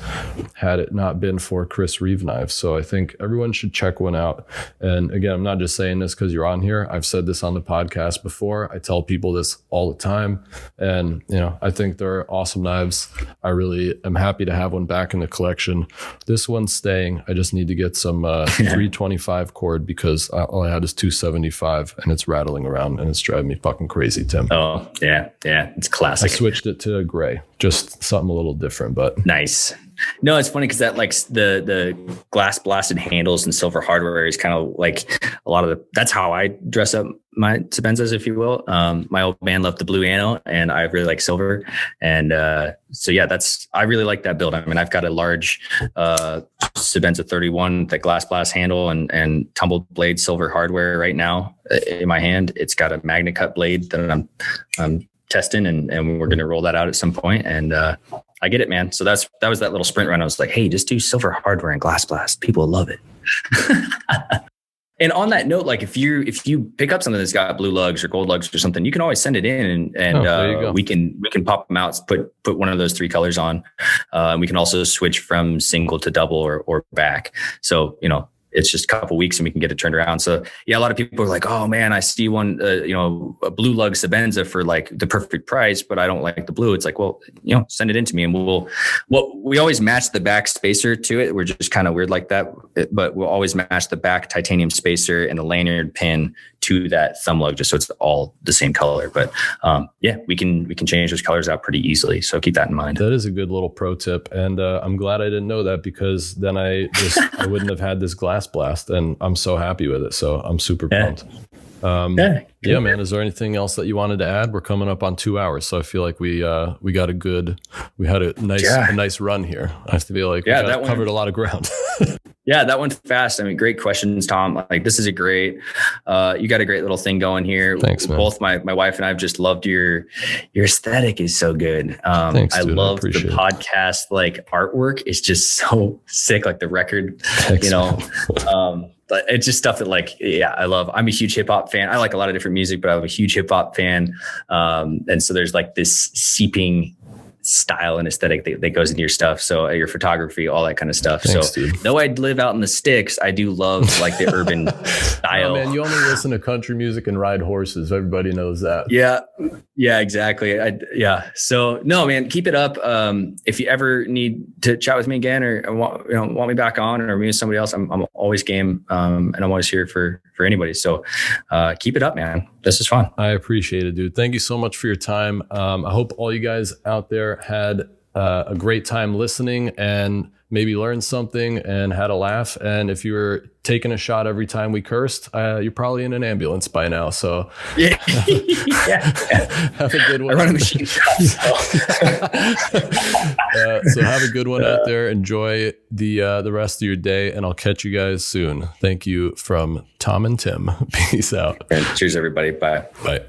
had it not been for Chris Reeve Knives. So I think everyone should check one out. And again, I'm not just saying this because you're on here. I've said this on the podcast before. I tell people this all the time. And, I think they're awesome knives. I really am happy to have one back in the collection. This one's staying. I just need to get some 325 cord, because all I had is 275 and it's rattling around and it's driving me fucking crazy, Tim. Oh, yeah. It's classic. I switched it to gray, just something a little different, but nice. No, it's funny because that, like, the glass blasted handles and silver hardware is kind of like a lot of that's how I dress up my Sebenzas, if you will. My old man loved the blue anno, and I really like silver. And so yeah, I really like that build. I mean, I've got a large Sebenza 31, the glass blast handle and tumbled blade silver hardware right now in my hand. It's got a magnet cut blade that I'm testing, and we're going to roll that out at some point. And I get it, man. So that was that little sprint run. I was like, hey, just do silver hardware and glass blast. People will love it. And on that note, like if you pick up something that's got blue lugs or gold lugs or something, you can always send it in, and we can pop them out, put one of those 3 colors on. We can also switch from single to double or back. So, it's just a couple weeks and we can get it turned around. So yeah, a lot of people are like, oh man, I see one, a blue lug Sebenza for like the perfect price, but I don't like the blue. It's like, well, send it in to me, and we always match the back spacer to it. We're just kind of weird like that, but we'll always match the back titanium spacer and the lanyard pin to that thumb lug, just so it's all the same color. But we can change those colors out pretty easily. So keep that in mind. That is a good little pro tip. And I'm glad I didn't know that, because then I wouldn't have had this glass blast, and I'm so happy with it. So I'm super pumped. Yeah, man. Is there anything else that you wanted to add? We're coming up on 2 hours, so I feel like we had a nice run here. I feel like we covered a lot of ground. Yeah, that went fast. I mean, great questions, Tom. Like, this is you got a great little thing going here. Thanks, man. Both my wife and I have just loved your aesthetic is so good. Thanks, dude. I love the podcast, like artwork is just so sick. Like the record, Thanks, but it's just stuff that I love. I'm a huge hip hop fan. I like a lot of different music, but I'm a huge hip hop fan. And so there's like this seeping style and aesthetic that goes into your stuff. So your photography, all that kind of stuff. Thanks, so dude. Though I live out in the sticks, I do love like the urban style. Oh, man, you only listen to country music and ride horses. Everybody knows that. Yeah, exactly. So no, man, keep it up. If you ever need to chat with me again, or want me back on, or me and somebody else, I'm always game. And I'm always here for anybody. So keep it up, man. This is fun. I appreciate it, dude. Thank you so much for your time. I hope all you guys out there had a great time listening and maybe learned something and had a laugh. And if you were taking a shot every time we cursed, you're probably in an ambulance by now. So yeah. Have a good one. I run a machine shop. So have a good one out there. Enjoy the rest of your day, and I'll catch you guys soon. Thank you from Tom and Tim. Peace out. Cheers, everybody. Bye. Bye.